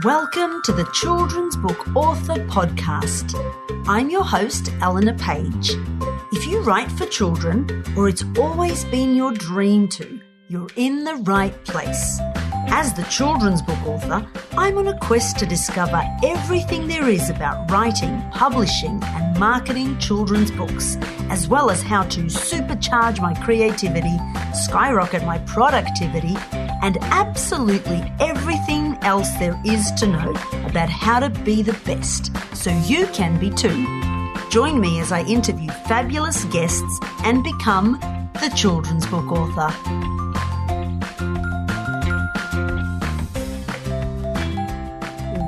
Welcome to the Children's Book Author Podcast. I'm your host, Eleanor Page. If you write for children, or it's always been your dream to, you're in the right place. As the children's book author, I'm on a quest to discover everything there is about writing, publishing, and marketing children's books, as well as how to supercharge my creativity, skyrocket my productivity, and absolutely everything else there is to know about how to be the best, so you can be too. Join me as I interview fabulous guests and become the children's book author.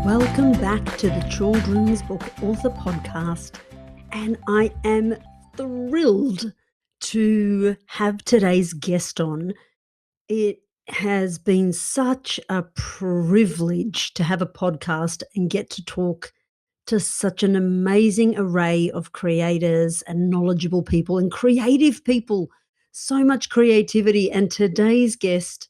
Welcome back to the Children's Book Author Podcast, and I am thrilled to have today's guest on. It has been such a privilege to have a podcast and get to talk to such an amazing array of creators and knowledgeable people and creative people. So much creativity. And today's guest,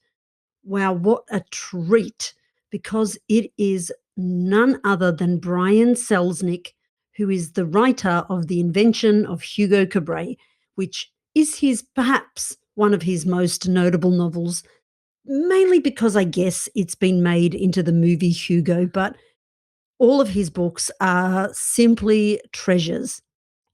wow, what a treat, because it is none other than Brian Selznick, who is the writer of The Invention of Hugo Cabret, which is perhaps one of his most notable novels, mainly because I guess it's been made into the movie Hugo, but all of his books are simply treasures.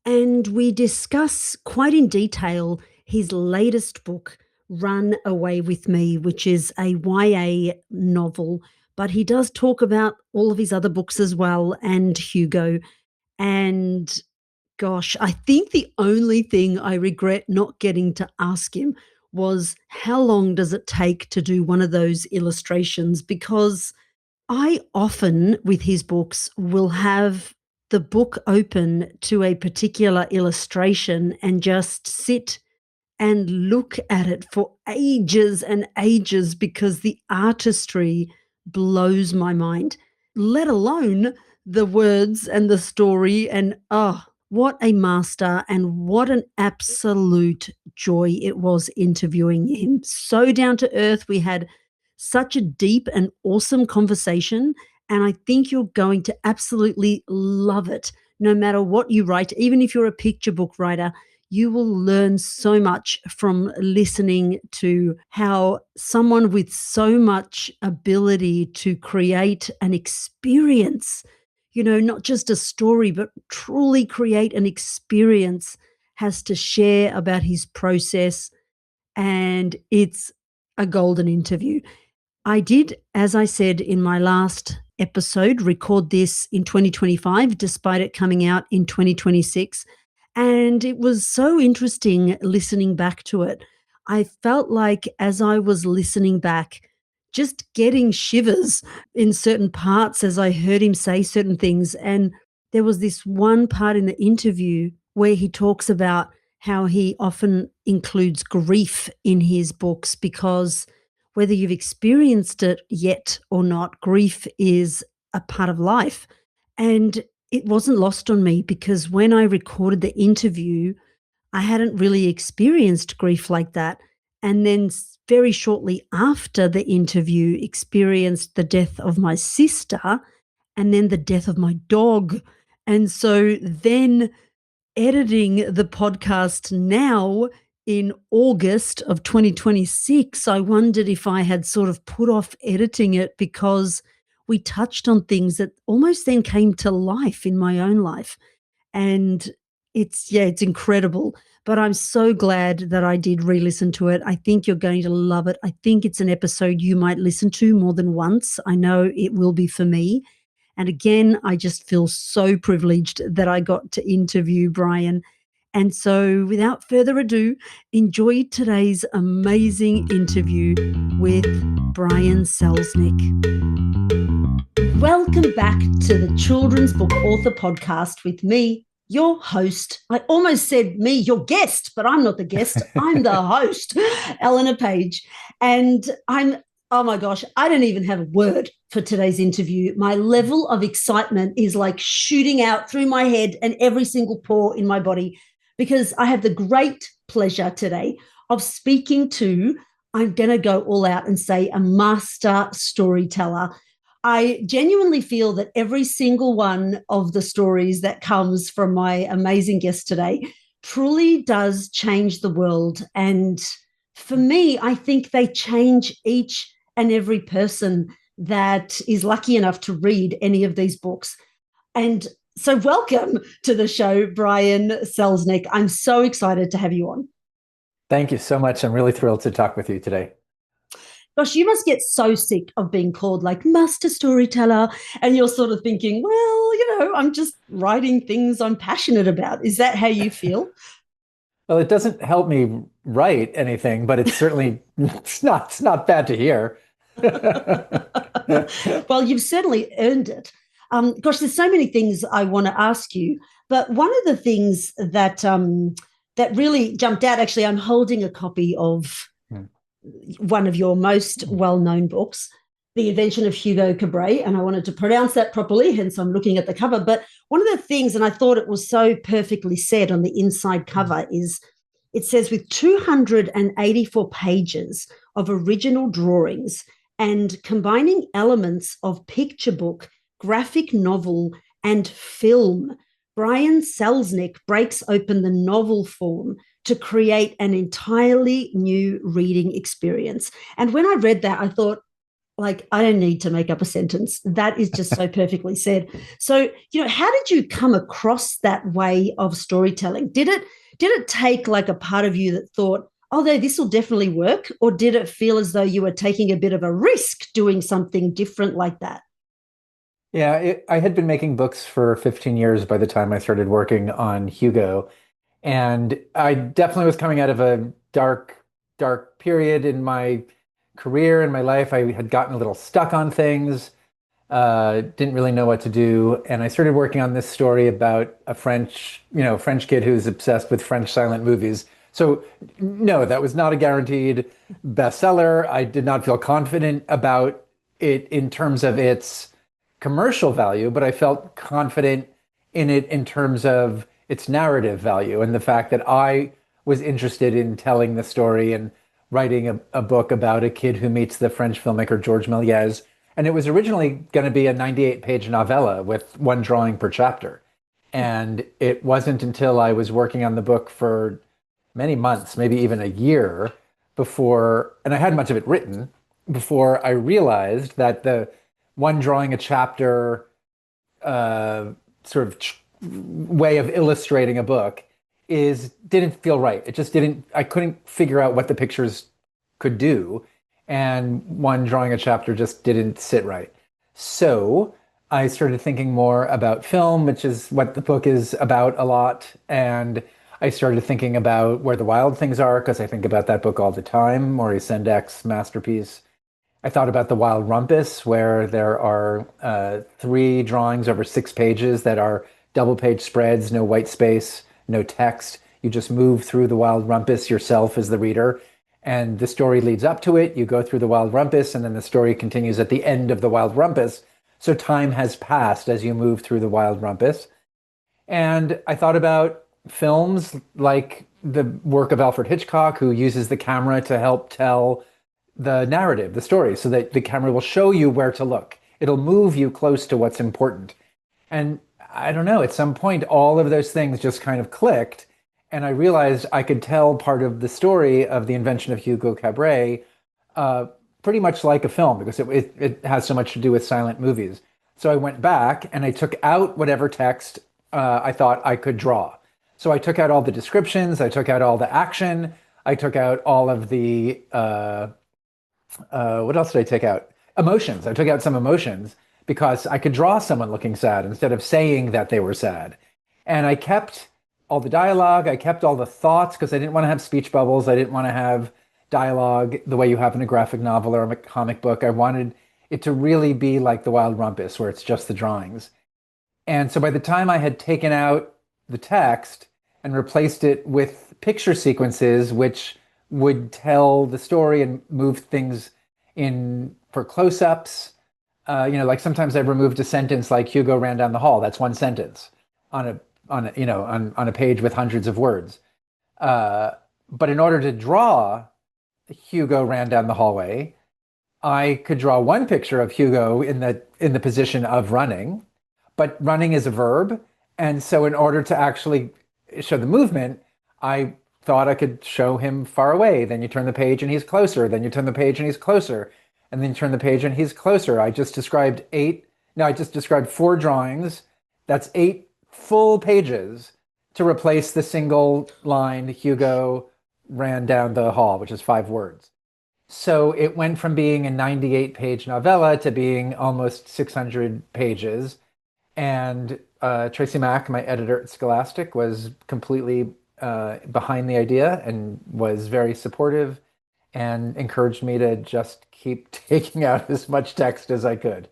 And we discuss quite in detail his latest book, Run Away With Me, which is a YA novel, but he does talk about all of his other books as well and Hugo. And gosh, I think the only thing I regret not getting to ask him was how long does it take to do one of those illustrations? Because I often, with his books, will have the book open to a particular illustration and just sit and look at it for ages and ages because the artistry blows my mind, let alone the words and the story. And what a master, and what an absolute joy it was interviewing him. So down to earth. We had such a deep and awesome conversation, and I think you're going to absolutely love it. No matter what you write, even if you're a picture book writer, you will learn so much from listening to how someone with so much ability to create an experience, not just a story, but truly create an experience, has to share about his process. And it's a golden interview. I did, as I said in my last episode, record this in 2025, despite it coming out in 2026. And it was so interesting listening back to it. I felt like as I was listening back, just getting shivers in certain parts as I heard him say certain things. And there was this one part in the interview where he talks about how he often includes grief in his books because whether you've experienced it yet or not, grief is a part of life. And it wasn't lost on me because when I recorded the interview, I hadn't really experienced grief like that. And then very shortly after the interview, experienced the death of my sister and then the death of my dog. And so then editing the podcast now in August of 2026, I wondered if I had sort of put off editing it because we touched on things that almost then came to life in my own life. And it's incredible. But I'm so glad that I did re-listen to it. I think you're going to love it. I think it's an episode you might listen to more than once. I know it will be for me. And again, I just feel so privileged that I got to interview Brian. And so without further ado, enjoy today's amazing interview with Brian Selznick. Welcome back to the Children's Book Author Podcast with me, your host. I almost said me, your guest, but I'm not the guest. I'm the host, Eleanor Page. And oh my gosh, I don't even have a word for today's interview. My level of excitement is like shooting out through my head and every single pore in my body because I have the great pleasure today of speaking to, I'm going to go all out and say, a master storyteller. I genuinely feel that every single one of the stories that comes from my amazing guest today truly does change the world. And for me, I think they change each and every person that is lucky enough to read any of these books. And so, welcome to the show, Brian Selznick. I'm so excited to have you on. Thank you so much. I'm really thrilled to talk with you today. Gosh, you must get so sick of being called like master storyteller, and you're sort of thinking, well, I'm just writing things I'm passionate about. Is that how you feel? Well, it doesn't help me write anything, but it's certainly it's not bad to hear. Well, you've certainly earned it. Gosh, there's so many things I want to ask you, but one of the things that really jumped out. Actually, I'm holding a copy of Hmm. one of your most well-known books, The Invention of Hugo Cabret, and I wanted to pronounce that properly, hence I'm looking at the cover. But one of the things, and I thought it was so perfectly said on the inside cover, is it says with 284 pages of original drawings and combining elements of picture book, graphic novel, and film, Brian Selznick breaks open the novel form to create an entirely new reading experience. And when I read that, I thought, like, I don't need to make up a sentence. That is just so perfectly said. So, how did you come across that way of storytelling? Did it take like a part of you that thought, oh, no, this will definitely work? Or did it feel as though you were taking a bit of a risk doing something different like that? Yeah, I had been making books for 15 years by the time I started working on Hugo, and I definitely was coming out of a dark period in my career and my life. I had gotten a little stuck on things, didn't really know what to do, and I started working on this story about a French kid who's obsessed with French silent movies. So no, that was not a guaranteed bestseller. I did not feel confident about it in terms of its commercial value, but I felt confident in it in terms of its narrative value and the fact that I was interested in telling the story and writing a book about a kid who meets the French filmmaker Georges Méliès. And it was originally going to be a 98-page novella with one drawing per chapter. And it wasn't until I was working on the book for many months, maybe even a year before, and I had much of it written, before I realized that the one drawing a chapter uh, sort of way of illustrating a book is didn't feel right. It just didn't, I couldn't figure out what the pictures could do. And one drawing a chapter just didn't sit right. So I started thinking more about film, which is what the book is about a lot. And I started thinking about Where the Wild Things Are, because I think about that book all the time, Maurice Sendak masterpiece. I thought about The Wild Rumpus, where there are three drawings over 6 pages that are double page spreads, no white space, no text. You just move through the Wild Rumpus yourself as the reader, and the story leads up to it. You go through the Wild Rumpus, and then the story continues at the end of the Wild Rumpus. So time has passed as you move through the Wild Rumpus. And I thought about films like the work of Alfred Hitchcock, who uses the camera to help tell the narrative, the story, so that the camera will show you where to look. It'll move you close to what's important. And I don't know, at some point, all of those things just kind of clicked. And I realized I could tell part of the story of the invention of Hugo Cabret uh, pretty much like a film because it has so much to do with silent movies. So I went back and I took out whatever text I thought I could draw. So I took out all the descriptions, I took out all the action, I took out all of the what else did I take out? Emotions. I took out some emotions because I could draw someone looking sad instead of saying that they were sad. And I kept all the dialogue, I kept all the thoughts because I didn't want to have speech bubbles. I didn't want to have dialogue the way you have in a graphic novel or a comic book. I wanted it to really be like The Wild Rumpus, where it's just the drawings. And so by the time I had taken out the text and replaced it with picture sequences, which would tell the story and move things in for close-ups. Like sometimes I've removed a sentence like Hugo ran down the hall. That's one sentence on on a page with hundreds of words. But in order to draw Hugo ran down the hallway, I could draw one picture of Hugo in the position of running, but running is a verb. And so in order to actually show the movement, I thought I could show him far away. Then you turn the page and he's closer. Then you turn the page and he's closer. And then you turn the page and he's closer. I just described four drawings. That's eight full pages to replace the single line Hugo ran down the hall, which is 5 words. So it went from being a 98-page novella to being almost 600 pages. And Tracy Mack, my editor at Scholastic, was completely behind the idea and was very supportive and encouraged me to just keep taking out as much text as I could.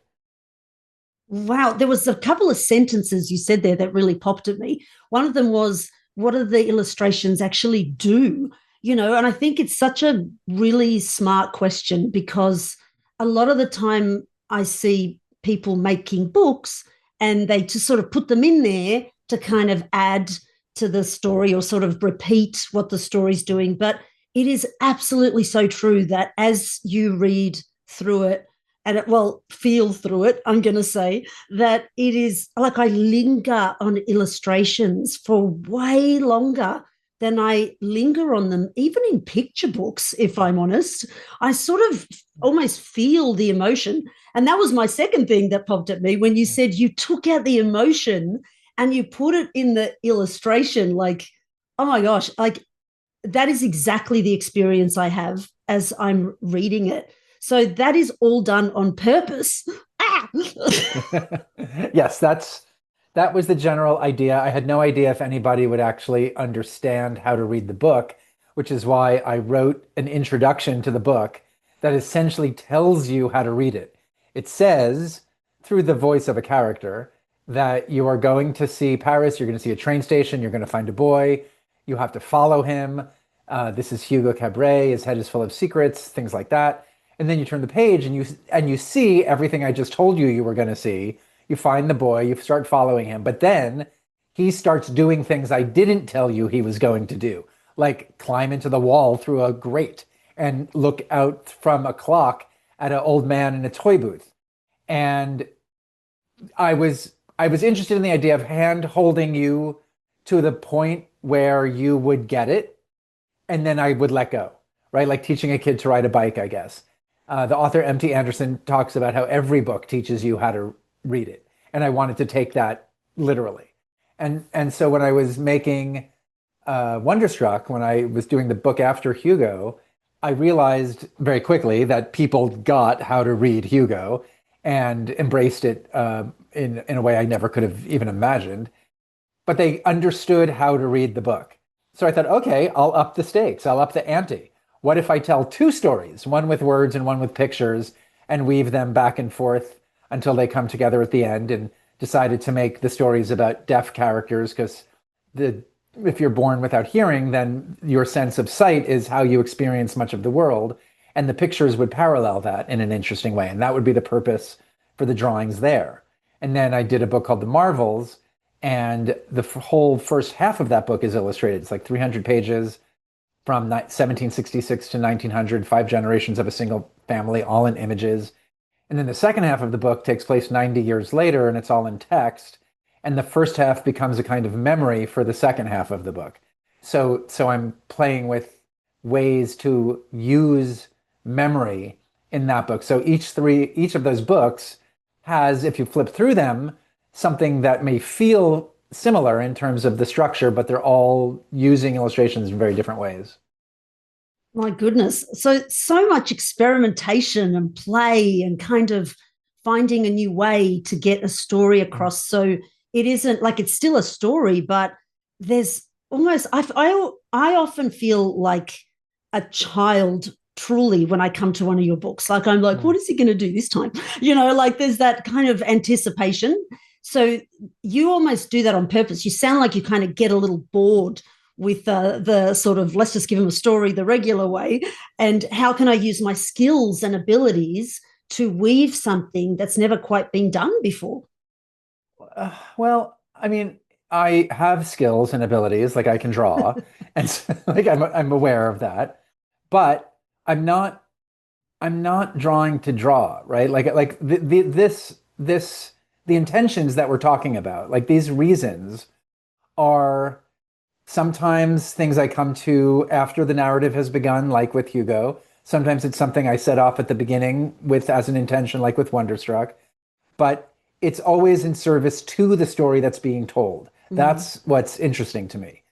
Wow, there was a couple of sentences you said there that really popped at me. One of them was, what do the illustrations actually do? And I think it's such a really smart question because a lot of the time I see people making books and they just sort of put them in there to kind of add to the story or sort of repeat what the story's doing. But it is absolutely so true that as you read through it, and feel through it, I'm going to say that it is like I linger on illustrations for way longer than I linger on them, even in picture books, if I'm honest. I sort of almost feel the emotion. And that was my second thing that popped at me when you said you took out the emotion and you put it in the illustration. Like, oh my gosh, like that is exactly the experience I have as I'm reading it. So that is all done on purpose. Ah! Yes, that was the general idea. I had no idea if anybody would actually understand how to read the book, which is why I wrote an introduction to the book that essentially tells you how to read it. It says, through the voice of a character, that you are going to see Paris, you're going to see a train station, you're going to find a boy, you have to follow him. This is Hugo Cabret, his head is full of secrets, things like that. And then you turn the page and you see everything I just told you you were going to see. You find the boy, you start following him, but then he starts doing things I didn't tell you he was going to do, like climb into the wall through a grate and look out from a clock at an old man in a toy booth. And I was interested in the idea of hand holding you to the point where you would get it, and then I would let go, right? Like teaching a kid to ride a bike, I guess. The author M.T. Anderson talks about how every book teaches you how to read it, and I wanted to take that literally. And so when I was making Wonderstruck, when I was doing the book after Hugo, I realized very quickly that people got how to read Hugo and embraced it in a way I never could have even imagined. But they understood how to read the book. So I thought, okay, I'll up the stakes. I'll up the ante. What if I tell two stories, one with words and one with pictures, and weave them back and forth until they come together at the end? And decided to make the stories about deaf characters because if you're born without hearing, then your sense of sight is how you experience much of the world. And the pictures would parallel that in an interesting way. And that would be the purpose for the drawings there. And then I did a book called The Marvels, and the whole first half of that book is illustrated. It's like 300 pages from 1766 to 1900, 5 generations of a single family, all in images. And then the second half of the book takes place 90 years later, and it's all in text. And the first half becomes a kind of memory for the second half of the book. So I'm playing with ways to use memory in that book. So each of those books has, if you flip through them, something that may feel similar in terms of the structure, but they're all using illustrations in very different ways. My goodness. So much experimentation and play and kind of finding a new way to get a story across. So it isn't like it's still a story, but there's almost, I often feel like a child truly when I come to one of your books. Like I'm like, what is he going to do this time? Like there's that kind of anticipation. So you almost do that on purpose. You sound like you kind of get a little bored with the sort of, let's just give him a story the regular way. And how can I use my skills and abilities to weave something that's never quite been done before? Well, I mean, I have skills and abilities, like I can draw, and so, like I'm aware of that, but I'm not. I'm not drawing to draw, right? Like the intentions that we're talking about, like these reasons are sometimes things I come to after the narrative has begun, like with Hugo. Sometimes it's something I set off at the beginning with as an intention, like with Wonderstruck. But it's always in service to the story that's being told. Mm. That's what's interesting to me.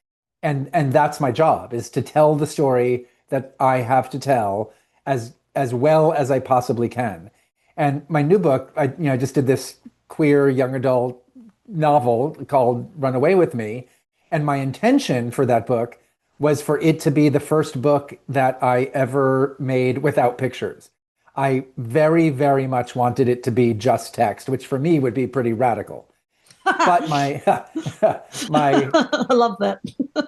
And that's my job is to tell the story that I have to tell as well as I possibly can. And my new book, I just did this queer young adult novel called Run Away with Me. And my intention for that book was for it to be the first book that I ever made without pictures. I very, very much wanted it to be just text, which for me would be pretty radical. But my my I love that.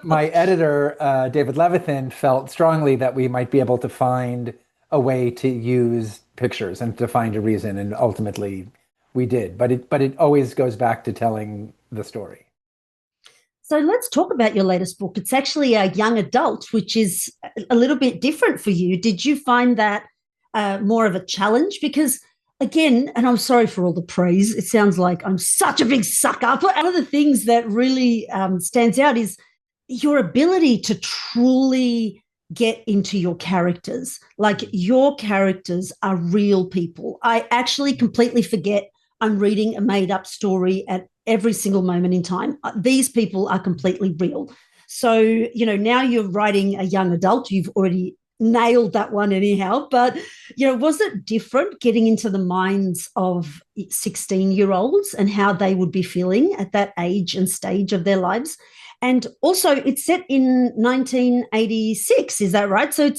my editor, David Levithan, felt strongly that we might be able to find a way to use pictures and to find a reason, and ultimately we did. But it always goes back to telling the story. So let's talk about your latest book. It's actually a young adult, which is a little bit different for you. Did you find that more of a challenge? Because again, and I'm sorry for all the praise, it sounds like I'm such a big sucker. But one of the things that really stands out is your ability to truly get into your characters. Like your characters are real people. I actually completely forget I'm reading a made up story at every single moment in time. These people are completely real. So, now you're writing a young adult. You've already nailed that one anyhow. But, was it different getting into the minds of 16-year-olds and how they would be feeling at that age and stage of their lives? And also, it's set in 1986, is that right? So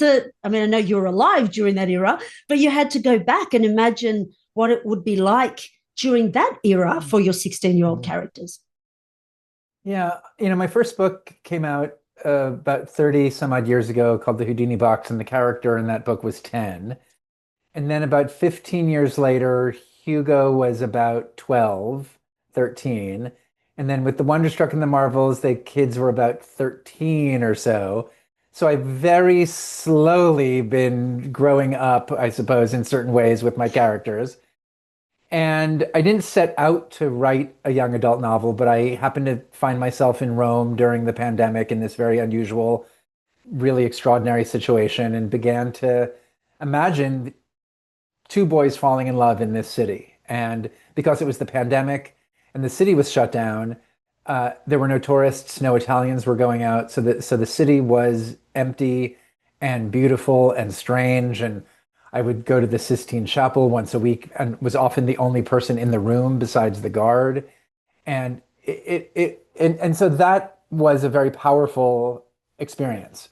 I know you were alive during that era, but you had to go back and imagine what it would be like during that era for your 16-year-old characters. Yeah, my first book came out about 30 some odd years ago called The Houdini Box, and the character in that book was 10. And then about 15 years later, Hugo was about 12, 13. And then with the Wonderstruck and the Marvels, the kids were about 13 or so. So I've very slowly been growing up, I suppose, in certain ways with my characters. And I didn't set out to write a young adult novel, but I happened to find myself in Rome during the pandemic in this very unusual, really extraordinary situation and began to imagine two boys falling in love in this city. And because it was the pandemic and the city was shut down, there were no tourists, no Italians were going out. So the city was empty and beautiful and strange. And I would go to the Sistine Chapel once a week and was often the only person in the room besides the guard. And and so that was a very powerful experience.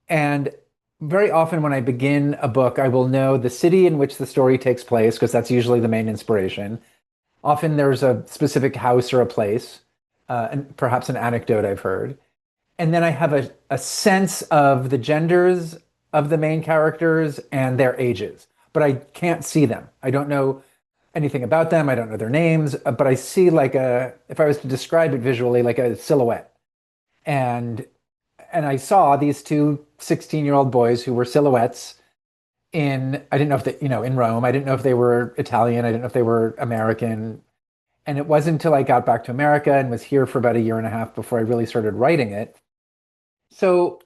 And very often when I begin a book, I will know the city in which the story takes place, because that's usually the main inspiration. Often there's a specific house or a place, and perhaps an anecdote I've heard. And then I have a sense of the genders of the main characters and their ages, but I can't see them. I don't know anything about them. I don't know their names, but I see if I was to describe it visually, like a silhouette. And I saw these two 16-year-old boys who were silhouettes I didn't know if they, in Rome. I didn't know if they were Italian. I didn't know if they were American. And it wasn't until I got back to America and was here for about a year and a half before I really started writing it. So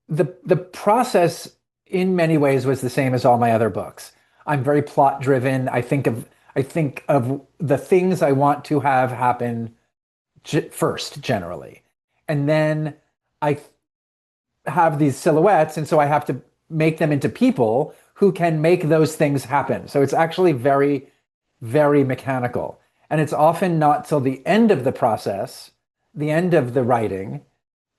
the process in many ways was the same as all my other books. I'm very plot driven. I think of the things I want to have happen first, generally. And then I have these silhouettes, and so I have to make them into people who can make those things happen. So it's actually very, very mechanical. And it's often not till the end of the process, the end of the writing,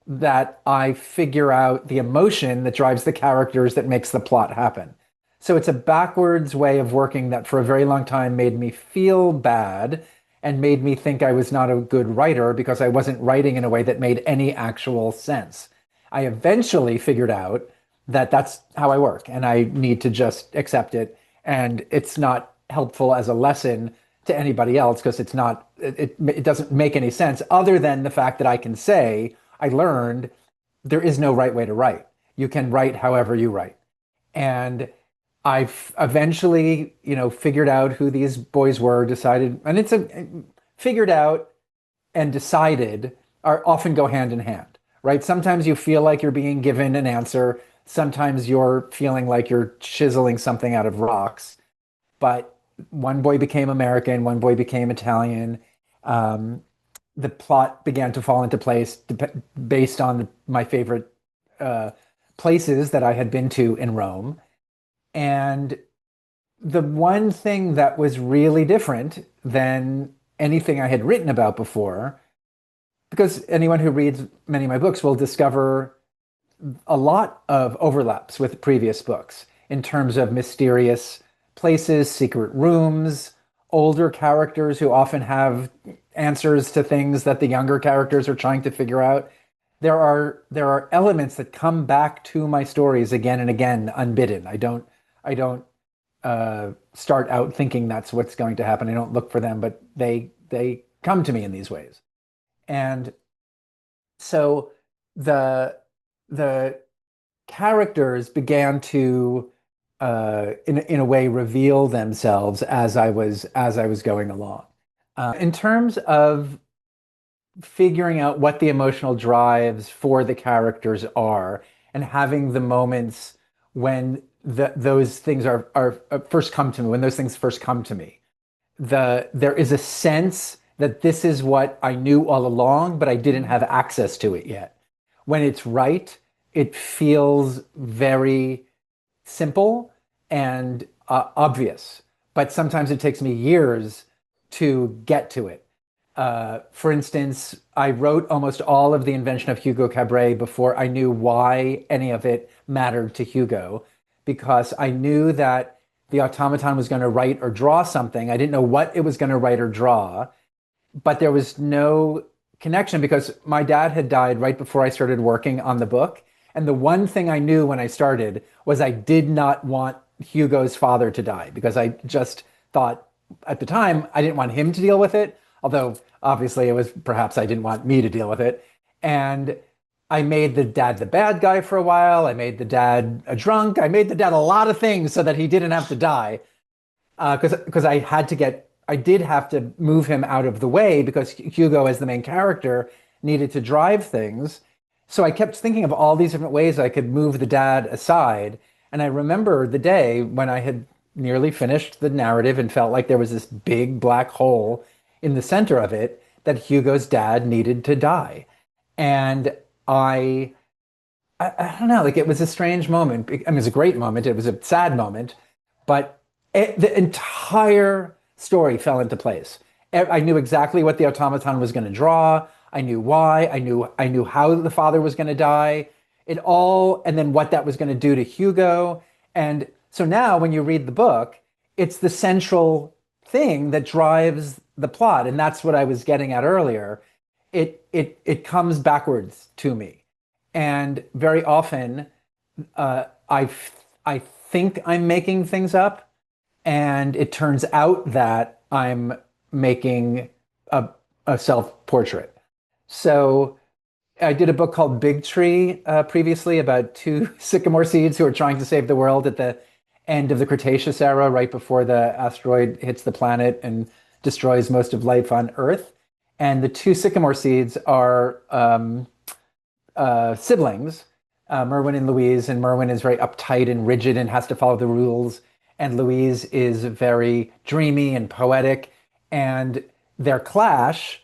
that I figure out the emotion that drives the characters that makes the plot happen. So it's a backwards way of working that for a very long time made me feel bad and made me think I was not a good writer because I wasn't writing in a way that made any actual sense. I eventually figured out that that's how I work and I need to just accept it. And it's not helpful as a lesson to anybody else because it doesn't make any sense other than the fact that I can say, I learned there is no right way to write. You can write however you write. And eventually, figured out who these boys were, decided, and it's a figured out and decided are often go hand in hand, right? Sometimes you feel like you're being given an answer. Sometimes you're feeling like you're chiseling something out of rocks. But one boy became American, one boy became Italian. Um, the plot began to fall into place based on my favorite uh, places that I had been to in Rome. And the one thing that was really different than anything I had written about before, because anyone who reads many of my books will discover a lot of overlaps with previous books in terms of mysterious places, secret rooms, older characters who often have answers to things that the younger characters are trying to figure out. There are elements that come back to my stories again and again unbidden. I don't start out thinking that's what's going to happen. I don't look for them, but they come to me in these ways. And so the the characters began to in a way reveal themselves as I was going along. In terms of figuring out what the emotional drives for the characters are and having the moments when those things are first come to me, when those things first come to me, there is a sense that this is what I knew all along, but I didn't have access to it yet. When it's right, it feels very simple and obvious, but sometimes it takes me years to get to it. For instance, I wrote almost all of the invention of Hugo Cabret before I knew why any of it mattered to Hugo, because I knew that the automaton was going to write or draw something. I didn't know what it was going to write or draw, but there was no connection because my dad had died right before I started working on the book. And the one thing I knew when I started was I did not want Hugo's father to die because I just thought at the time I didn't want him to deal with it, although obviously it was perhaps I didn't want me to deal with it. And I made the dad the bad guy for a while. I made the dad a drunk. I made the dad a lot of things so that he didn't have to die. Because I did have to move him out of the way because Hugo, as the main character, needed to drive things. So I kept thinking of all these different ways I could move the dad aside. And I remember the day when I had nearly finished the narrative and felt like there was this big black hole in the center of it that Hugo's dad needed to die. And I, I don't know, like it was a strange moment. I mean, it was a great moment. It was a sad moment, but the entire story fell into place. I knew exactly what the automaton was going to draw. I knew why. I knew how the father was going to die. It all, and then what that was going to do to Hugo. And so now, when you read the book, it's the central thing that drives the plot, and that's what I was getting at earlier. It comes backwards to me, and very often, I think I'm making things up, and it turns out that I'm making a self-portrait. So I did a book called Big Tree previously about two sycamore seeds who are trying to save the world at the end of the Cretaceous era, right before the asteroid hits the planet and destroys most of life on Earth. And the two sycamore seeds are siblings, Merwin and Louise. And Merwin is very uptight and rigid and has to follow the rules. And Louise is very dreamy and poetic. And their clash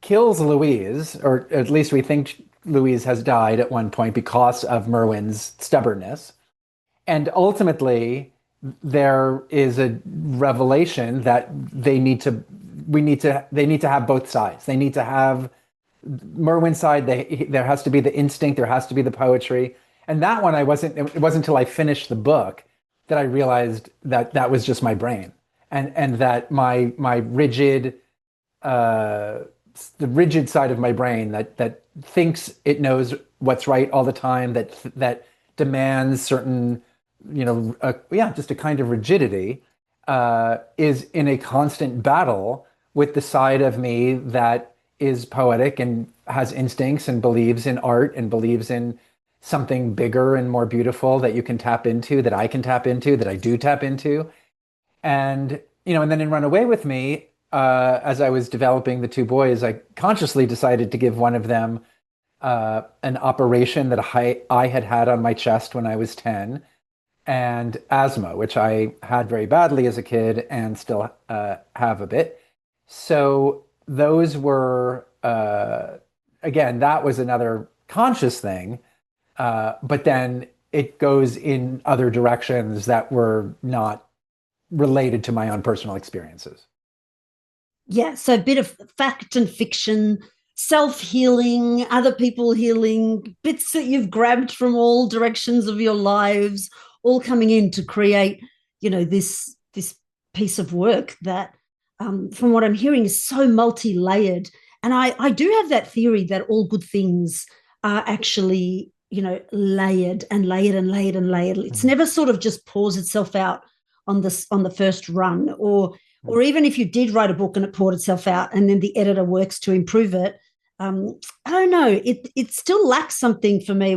kills Louise, or at least we think Louise has died at one point because of Merwin's stubbornness. And ultimately, there is a revelation that they need to have both sides. They need to have Merwin's side. There has to be the instinct. There has to be the poetry. And that one, it wasn't until I finished the book that I realized that that was just my brain. And that my rigid, the rigid side of my brain that thinks it knows what's right all the time, that demands certain, just a kind of rigidity, is in a constant battle with the side of me that is poetic and has instincts and believes in art and believes in something bigger and more beautiful that you can tap into, that I can tap into, that I do tap into. And, and then in Run Away with Me, as I was developing the two boys, I consciously decided to give one of them an operation that I had had on my chest when I was 10, and asthma, which I had very badly as a kid and still have a bit. So those were, again, that was another conscious thing. But then it goes in other directions that were not related to my own personal experiences. Yeah, so a bit of fact and fiction, self-healing, other people healing, bits that you've grabbed from all directions of your lives, all coming in to create, this piece of work that, from what I'm hearing, is so multi-layered. And I do have that theory that all good things are actually, layered and layered and layered and layered. It's Mhm. never sort of just pours itself out on the first run, or Mhm. even if you did write a book and it poured itself out and then the editor works to improve it. I don't know, it still lacks something for me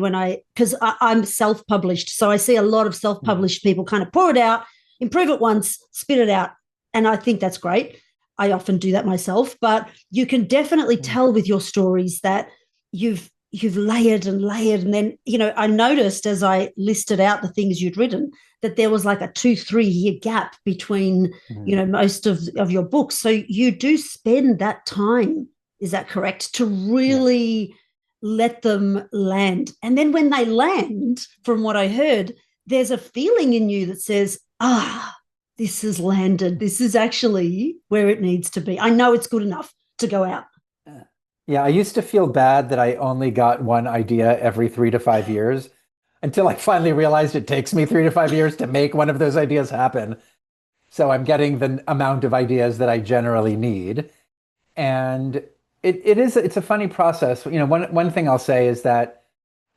because I'm self-published, so I see a lot of Mhm. self-published people kind of pour it out, improve it once, spit it out, and I think that's great. I often do that myself, but you can definitely Mhm. tell with your stories that you've layered and layered. And then, I noticed as I listed out the things you'd written that there was like a 2-3 year gap between, Mhm. most of your books. So you do spend that time, is that correct, to Yes. really let them land? And then when they land, from what I heard, there's a feeling in you that says, this has landed. This is actually where it needs to be. I know it's good enough to go out. Yeah, I used to feel bad that I only got one idea every 3 to 5 years until I finally realized it takes me 3 to 5 years to make one of those ideas happen. So I'm getting the amount of ideas that I generally need. And it's a funny process. One thing I'll say is that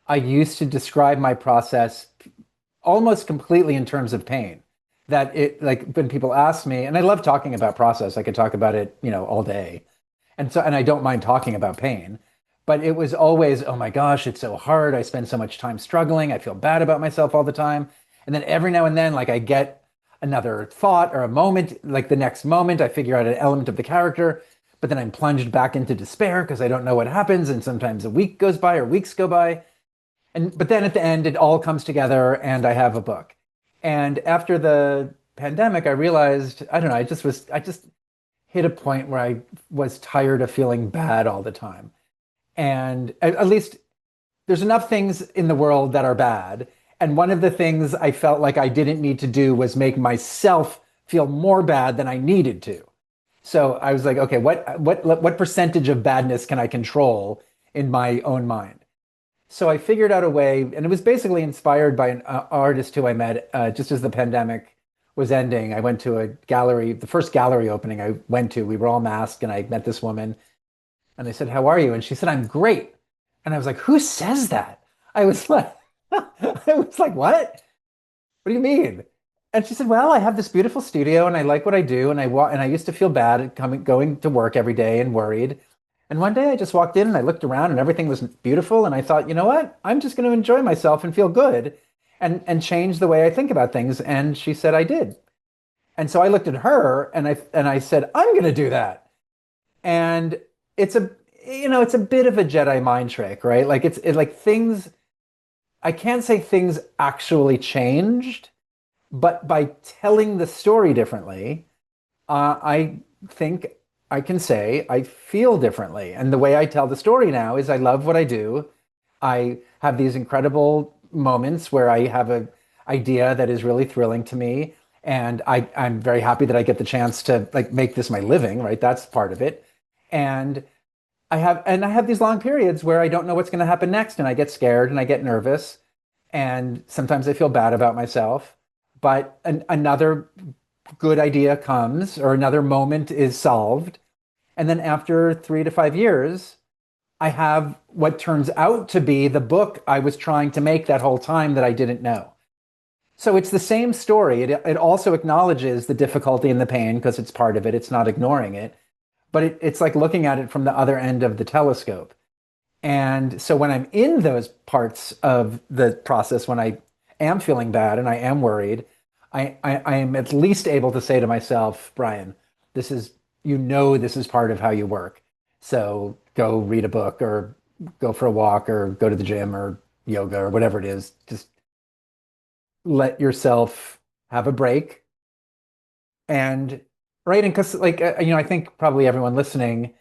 I used to describe my process almost completely in terms of pain. That it like when people ask me, and I love talking about process, I could talk about it, all day. And I don't mind talking about pain, but it was always, oh my gosh, it's so hard. I spend so much time struggling. I feel bad about myself all the time. And then every now and then, like I get another thought or a moment, like the next moment, I figure out an element of the character, but then I'm plunged back into despair because I don't know what happens. And sometimes a week goes by or weeks go by. But then at the end, it all comes together and I have a book. And after the pandemic, I realized, I don't know, I just hit a point where I was tired of feeling bad all the time. And at least there's enough things in the world that are bad. And one of the things I felt like I didn't need to do was make myself feel more bad than I needed to. So I was like, okay, what percentage of badness can I control in my own mind? So I figured out a way, and it was basically inspired by an artist who I met just as the pandemic was ending. I went to a gallery, the first gallery opening I went to. We were all masked, and I met this woman, and I said, "How are you?" And she said, "I'm great." And I was like, "Who says that?" I was like, I was like, "What? What do you mean?" And she said, "Well, I have this beautiful studio, and I like what I do, and I used to feel bad at going to work every day and worried." And one day I just walked in and I looked around and everything was beautiful. And I thought, you know what? I'm just going to enjoy myself and feel good and change the way I think about things. And she said I did. And so I looked at her and I said, I'm going to do that. And it's it's a bit of a Jedi mind trick, right? Like like things, I can't say things actually changed, but by telling the story differently, I think I can say I feel differently. And the way I tell the story now is I love what I do. I have these incredible moments where I have an idea that is really thrilling to me. And I'm very happy that I get the chance to like make this my living, right? That's part of it. And I have these long periods where I don't know what's going to happen next, and I get scared and I get nervous, and sometimes I feel bad about myself. But another good idea comes or another moment is solved. And then after 3 to 5 years, I have what turns out to be the book I was trying to make that whole time that I didn't know. So it's the same story. It also acknowledges the difficulty and the pain because it's part of it. It's not ignoring it. But it's like looking at it from the other end of the telescope. And so when I'm in those parts of the process, when I am feeling bad and I am worried, I am at least able to say to myself, Brian, this is, this is part of how you work. So go read a book or go for a walk or go to the gym or yoga or whatever it is. Just let yourself have a break. And right. And because, like, I think probably everyone listening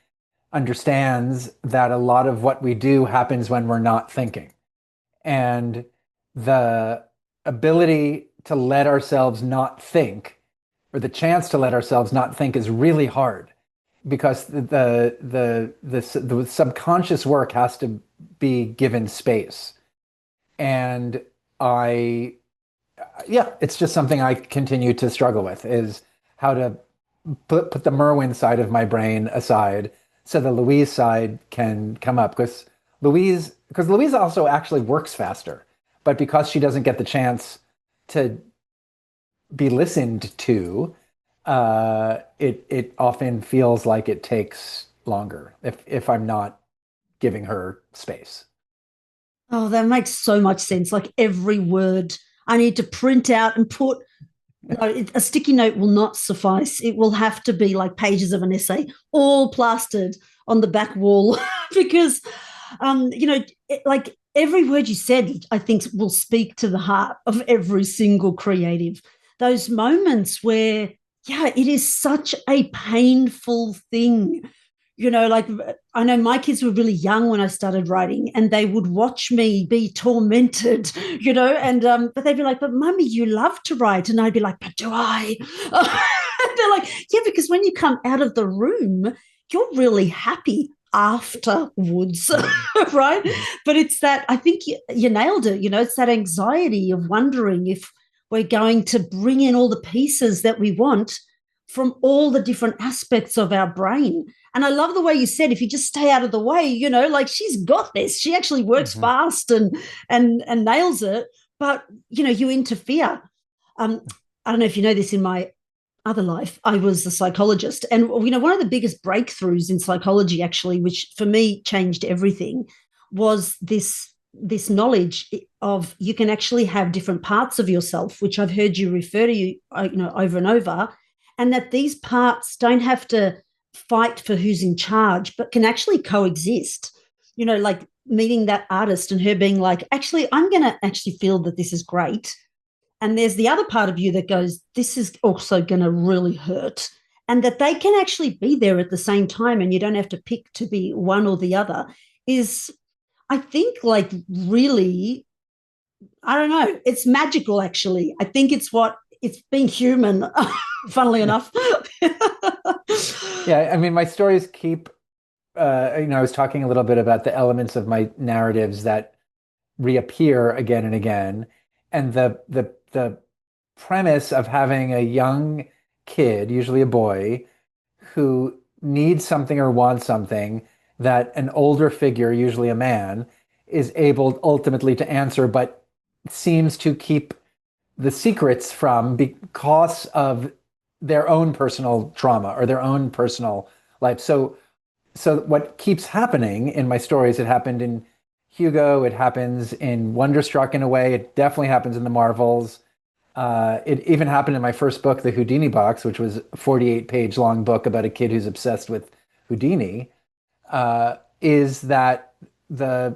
understands that a lot of what we do happens when we're not thinking. And the ability to let ourselves not think, or the chance to let ourselves not think, is really hard because the subconscious work has to be given space. And I, yeah, it's just something I continue to struggle with, is how to put the Merwin side of my brain aside so the Louise side can come up. Because Louise also actually works faster, but because she doesn't get the chance to be listened to, it often feels like it takes longer if I'm not giving her space. Oh, that makes so much sense. Like every word I need to print out and put. No, a sticky note will not suffice. It will have to be like pages of an essay, all plastered on the back wall, because, like every word you said, I think will speak to the heart of every single creative. Those moments where, yeah, it is such a painful thing. Like I know my kids were really young when I started writing, and they would watch me be tormented, and but they'd be like, "But mummy, you love to write," and I'd be like, "But do I?" They're like, "Yeah, because when you come out of the room, you're really happy afterwards." Right? But it's that, I think you nailed it. It's that anxiety of wondering if we're going to bring in all the pieces that we want from all the different aspects of our brain. And I love the way you said, if you just stay out of the way, like she's got this. She actually works Mhm. fast and nails it. But you interfere. Um, I don't know if you know this. In my other life, I was a psychologist, and one of the biggest breakthroughs in psychology, actually, which for me changed everything, was this knowledge of you can actually have different parts of yourself, which I've heard you refer to, over and over, and that these parts don't have to fight for who's in charge, but can actually coexist. Like meeting that artist and her being like, actually, I'm going to actually feel that this is great. And there's the other part of you that goes, this is also going to really hurt. And that they can actually be there at the same time, and you don't have to pick to be one or the other, is, I think, like really, I don't know, it's magical, actually. I think it's being human, funnily enough. Yeah, I mean, my stories keep, I was talking a little bit about the elements of my narratives that reappear again and again. And the premise of having a young kid, usually a boy, who needs something or wants something that an older figure, usually a man, is able ultimately to answer, but seems to keep the secrets from because of their own personal trauma or their own personal life. So what keeps happening in my stories, it happened in Hugo, it happens in Wonderstruck in a way, it definitely happens in the Marvels. It even happened in my first book, The Houdini Box, which was a 48-page long book about a kid who's obsessed with Houdini, is that the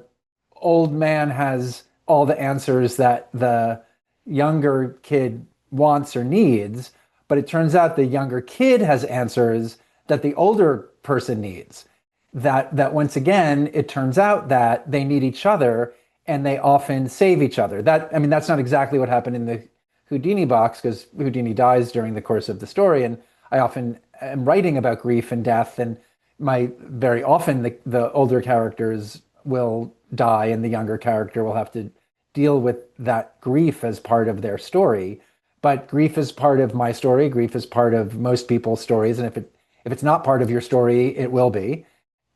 old man has all the answers that the younger kid wants or needs, but it turns out the younger kid has answers that the older person needs. That once again, it turns out that they need each other and they often save each other. I mean, that's not exactly what happened in the Houdini box because Houdini dies during the course of the story, and I often am writing about grief and death, and my very often the older characters will die and the younger character will have to deal with that grief as part of their story. But grief is part of my story. Grief is part of most people's stories, and if it's not part of your story, it will be.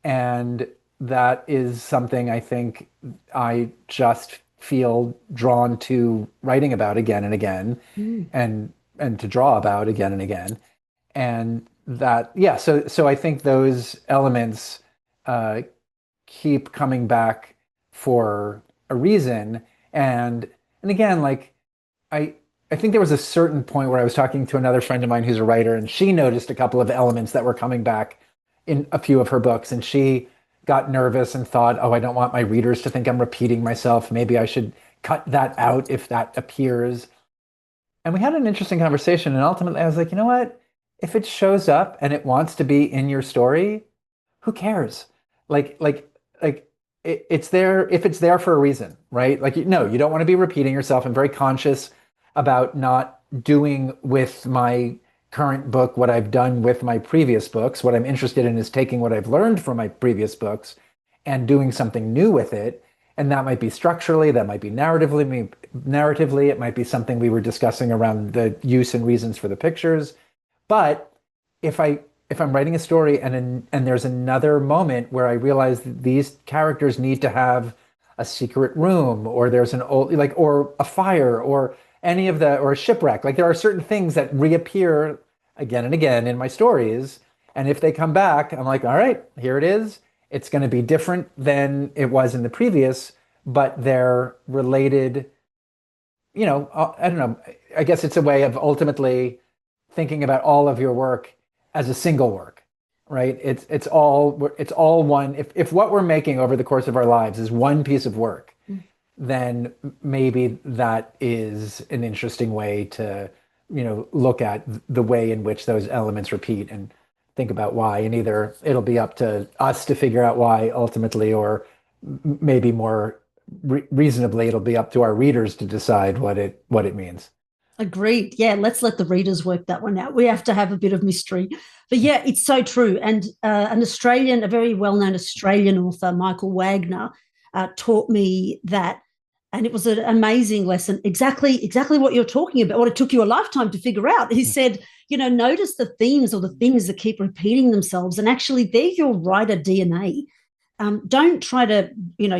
And that is something I think I just feel drawn to writing about again and again, Mm. and to draw about again and again. And that, yeah, so I think those elements uh, keep coming back for a reason. And again, like I I think there was a certain point where I was talking to another friend of mine who's a writer, and she noticed a couple of elements that were coming back in a few of her books, and she got nervous and thought, "Oh, I don't want my readers to think I'm repeating myself. Maybe I should cut that out if that appears." And we had an interesting conversation, and ultimately I was like, "You know what? If it shows up and it wants to be in your story, who cares? Like, like, it's there if it's there for a reason, right? Like, no, you don't want to be repeating yourself. I'm very conscious about not doing with my current book what I've done with my previous books. What I'm interested in is taking what I've learned from my previous books and doing something new with it. And that might be structurally, that might be narratively, it might be something we were discussing around the use and reasons for the pictures. But if I if I'm writing a story and there's another moment where I realize that these characters need to have a secret room, or there's an old like or a fire, or any of the or a shipwreck, like there are certain things that reappear again and again in my stories, and if they come back, I'm like, all right, here it is. It's going to be different than it was in the previous, but they're related. I don't know. I guess it's a way of ultimately thinking about all of your work as a single work, right? It's all one. If what we're making over the course of our lives is one piece of work, then maybe that is an interesting way to, look at the way in which those elements repeat and think about why. And either it'll be up to us to figure out why ultimately, or maybe more reasonably, it'll be up to our readers to decide what it means. Agreed. Yeah, let's let the readers work that one out. We have to have a bit of mystery. But yeah, it's so true. And a very well known Australian author, Michael Wagner, taught me that. And it was an amazing lesson. Exactly what you're talking about, what it took you a lifetime to figure out. He said, notice the themes or the things that keep repeating themselves. And actually, they're your writer DNA. Don't try to,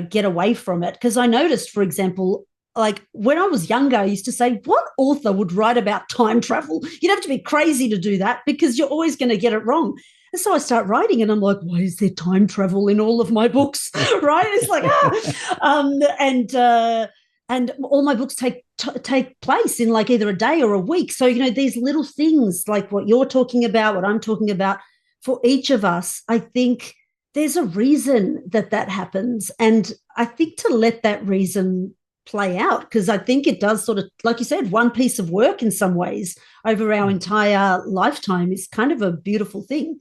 get away from it. Because I noticed, for example, like when I was younger, I used to say, what author would write about time travel? You'd have to be crazy to do that because you're always going to get it wrong. And so I start writing and I'm like, why is there time travel in all of my books? Right? It's like, and all my books take place in like either a day or a week. So, these little things like what you're talking about, what I'm talking about, for each of us, I think there's a reason that happens. And I think to let that reason play out, because I think it does sort of, like you said, one piece of work in some ways over our entire lifetime is kind of a beautiful thing.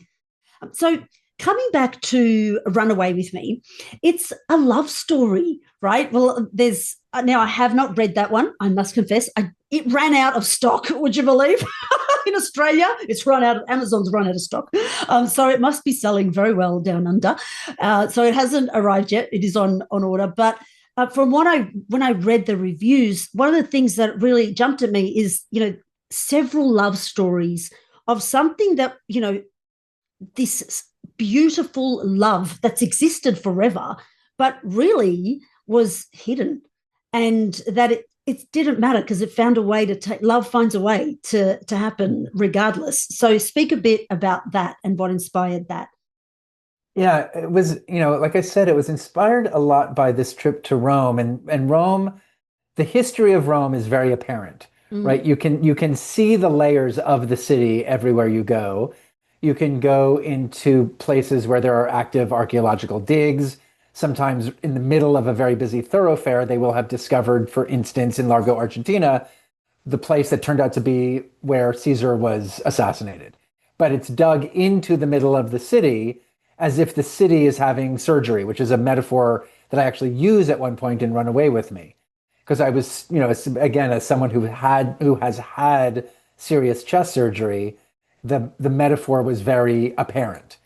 So coming back to Runaway with Me, it's a love story, right? Well, there's now I have not read that one. I must confess, it ran out of stock. Would you believe? In Australia, Amazon's run out of stock. So it must be selling very well down under. So it hasn't arrived yet. It is on order. But from when I read the reviews, one of the things that really jumped at me is, several love stories of something that, this beautiful love that's existed forever, but really was hidden, and that it didn't matter because it found a way to take love finds a way to happen regardless. So speak a bit about that and what inspired that. Yeah, it was, like I said, it was inspired a lot by this trip to Rome, and Rome, the history of Rome is very apparent, right? Mm. You can see the layers of the city everywhere you go. You can go into places where there are active archaeological digs. Sometimes in the middle of a very busy thoroughfare, they will have discovered, for instance, in Largo, Argentina, the place that turned out to be where Caesar was assassinated. But it's dug into the middle of the city as if the city is having surgery, which is a metaphor that I actually use at one point in Run Away with Me. Because I was, again, as someone who has had serious chest surgery, the metaphor was very apparent.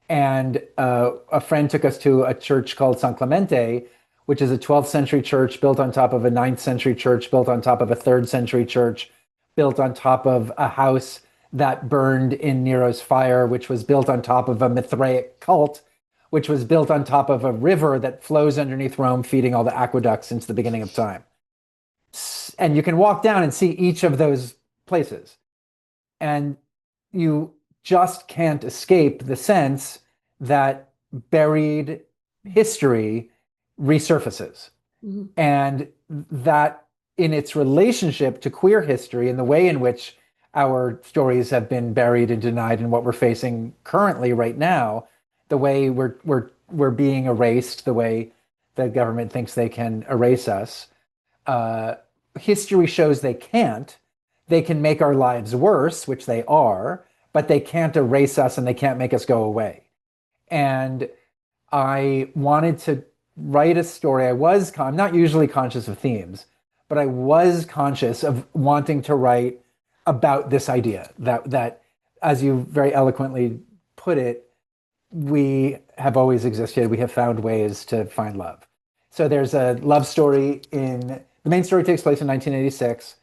And a friend took us to a church called San Clemente, which is a 12th century church built on top of a 9th century church, built on top of a 3rd century church, built on top of a house that burned in Nero's fire, which was built on top of a Mithraic cult, which was built on top of a river that flows underneath Rome, feeding all the aqueducts since the beginning of time. And you can walk down and see each of those places. And you just can't escape the sense that buried history resurfaces. Mhm. And that, in its relationship to queer history and the way in which our stories have been buried and denied and what we're facing currently right now, the way we're being erased, the way the government thinks they can erase us, uh, history shows they can't. They can make our lives worse, which they are, but they can't erase us and they can't make us go away. And I wanted to write a story. I'm not usually conscious of themes, but I was conscious of wanting to write about this idea that, as you very eloquently put it, we have always existed. We have found ways to find love. So there's a love story in the main story takes place in 1986.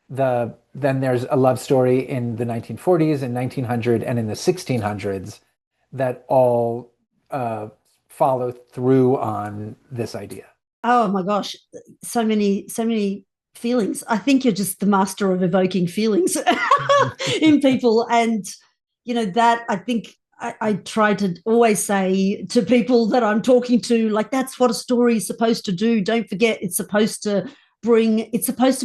Then there's a love story in the 1940s and 1900 and in the 1600s that all follow through on this idea. Oh my gosh, so many feelings. I think you're just the master of evoking feelings in people. And, that I think I try to always say to people that I'm talking to, like, that's what a story is supposed to do. Don't forget, it's supposed to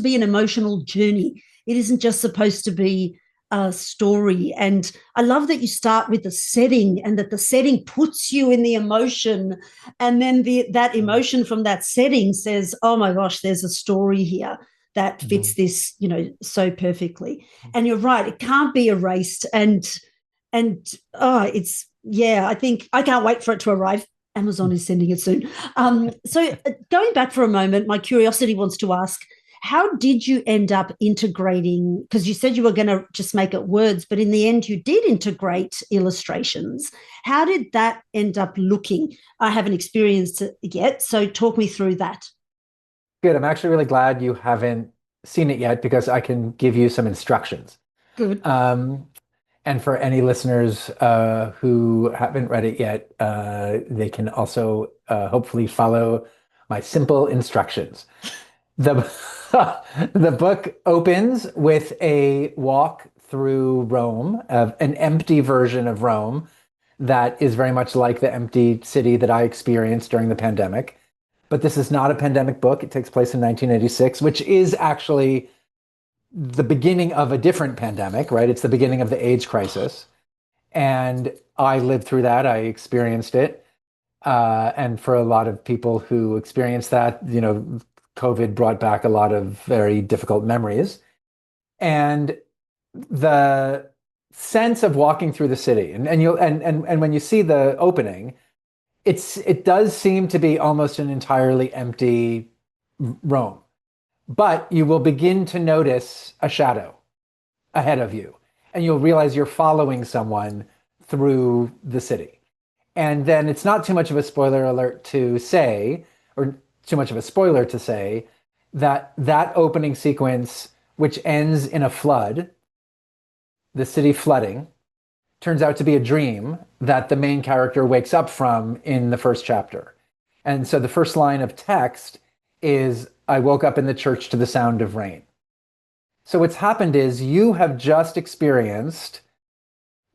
be an emotional journey. It isn't just supposed to be a story. And I love that you start with the setting and that the setting puts you in the emotion. And then that emotion from that setting says, oh my gosh, there's a story here that fits this, so perfectly. And you're right, it can't be erased. I think I can't wait for it to arrive. Amazon is sending it soon. So going back for a moment, my curiosity wants to ask, how did you end up integrating? Because you said you were going to just make it words, but in the end, you did integrate illustrations. How did that end up looking? I haven't experienced it yet, so talk me through that. Good. I'm actually really glad you haven't seen it yet because I can give you some instructions. Good. And for any listeners who haven't read it yet, they can also hopefully follow my simple instructions. The the book opens with a walk through Rome, an empty version of Rome that is very much like the empty city that I experienced during the pandemic. But this is not a pandemic book. It takes place in 1986, which is actually the beginning of a different pandemic, right? It's the beginning of the AIDS crisis. And I lived through that. I experienced it. And for a lot of people who experienced that, COVID brought back a lot of very difficult memories. And the sense of walking through the city, and when you see the opening, it does seem to be almost an entirely empty Rome. But you will begin to notice a shadow ahead of you, and you'll realize you're following someone through the city. And then it's not too much of a spoiler alert to say, or too much of a spoiler to say, that that opening sequence, which ends in a flood, the city flooding, turns out to be a dream that the main character wakes up from in the first chapter. And so the first line of text is, I woke up in the church to the sound of rain. So what's happened is you have just experienced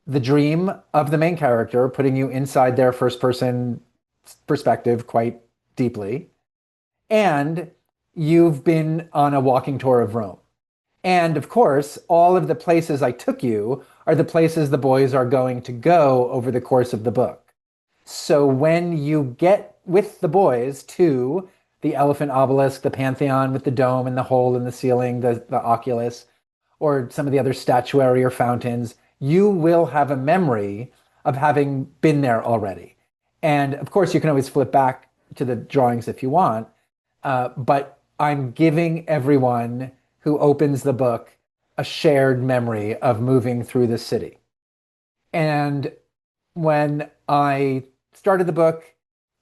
the dream of the main character, putting you inside their first person perspective quite deeply. And you've been on a walking tour of Rome. And of course, all of the places I took you are the places the boys are going to go over the course of the book. So when you get with the boys to the elephant obelisk, the Pantheon with the dome and the hole in the ceiling, the oculus, or some of the other statuary or fountains, you will have a memory of having been there already. And of course, you can always flip back to the drawings if you want, but I'm giving everyone who opens the book a shared memory of moving through the city. And when I started the book,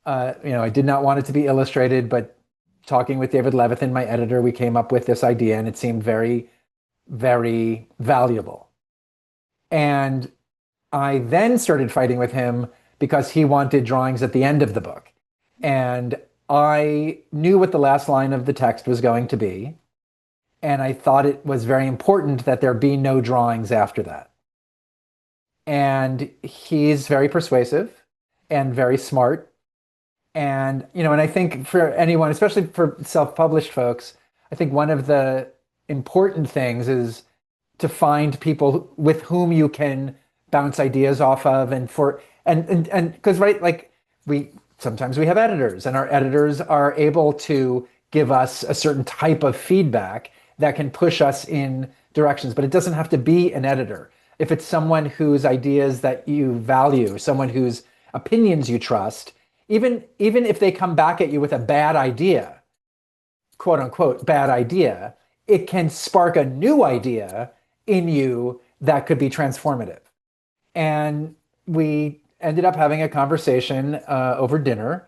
I did not want it to be illustrated, but talking with David Levithan, my editor, we came up with this idea and it seemed very, very valuable. And I then started fighting with him because he wanted drawings at the end of the book. And I knew what the last line of the text was going to be. And I thought it was very important that there be no drawings after that. And he's very persuasive and very smart. And, and I think for anyone, especially for self-published folks, I think one of the important things is to find people with whom you can bounce ideas off of and because right, like we sometimes we have editors, and our editors are able to give us a certain type of feedback that can push us in directions, but it doesn't have to be an editor. If it's someone whose ideas that you value, someone whose opinions you trust, even if they come back at you with a bad idea, quote unquote bad idea, it can spark a new idea in you that could be transformative. And we ended up having a conversation over dinner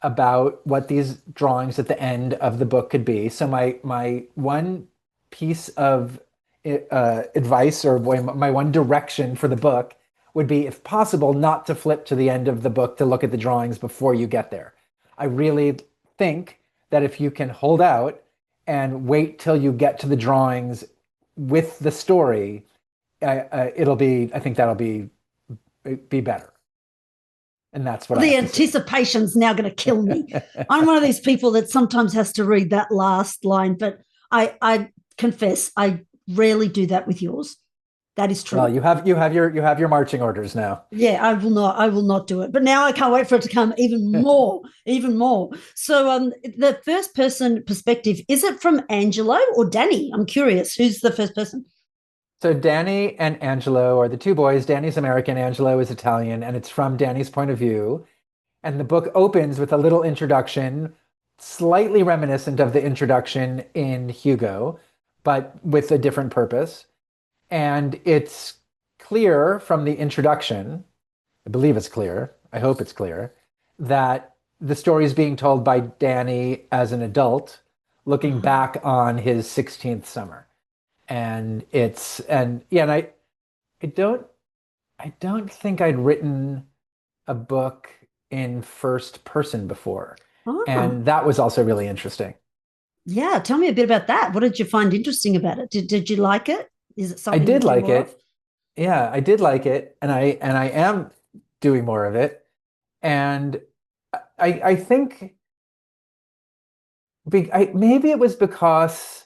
about what these drawings at the end of the book could be. So my one piece of advice, or my one direction for the book, would be, if possible, not to flip to the end of the book to look at the drawings before you get there. I really think that if you can hold out and wait till you get to the drawings with the story, I think that'll be better. And that's what the anticipation's now going to kill me. I'm one of these people that sometimes has to read that last line, but I confess I rarely do that with yours. That is true. Well, you have your marching orders now. Yeah, I will not do it. But now I can't wait for it to come even more, even more. So the first person perspective, is it from Angelo or Danny? I'm curious. Who's the first person? So Danny and Angelo are the two boys. Danny's American, Angelo is Italian, and it's from Danny's point of view. And the book opens with a little introduction, slightly reminiscent of the introduction in Hugo, but with a different purpose. And it's clear from the introduction, I believe it's clear, I hope it's clear, that the story is being told by Danny as an adult, looking back on his 16th summer. And I don't think I'd written a book in first person before. Oh. And that was also really interesting. Yeah, tell me a bit about that. What did you find interesting about it? Did you like it? Is it I something did you do like more it. of? Yeah, I did like it, and I am doing more of it. And I think maybe it was because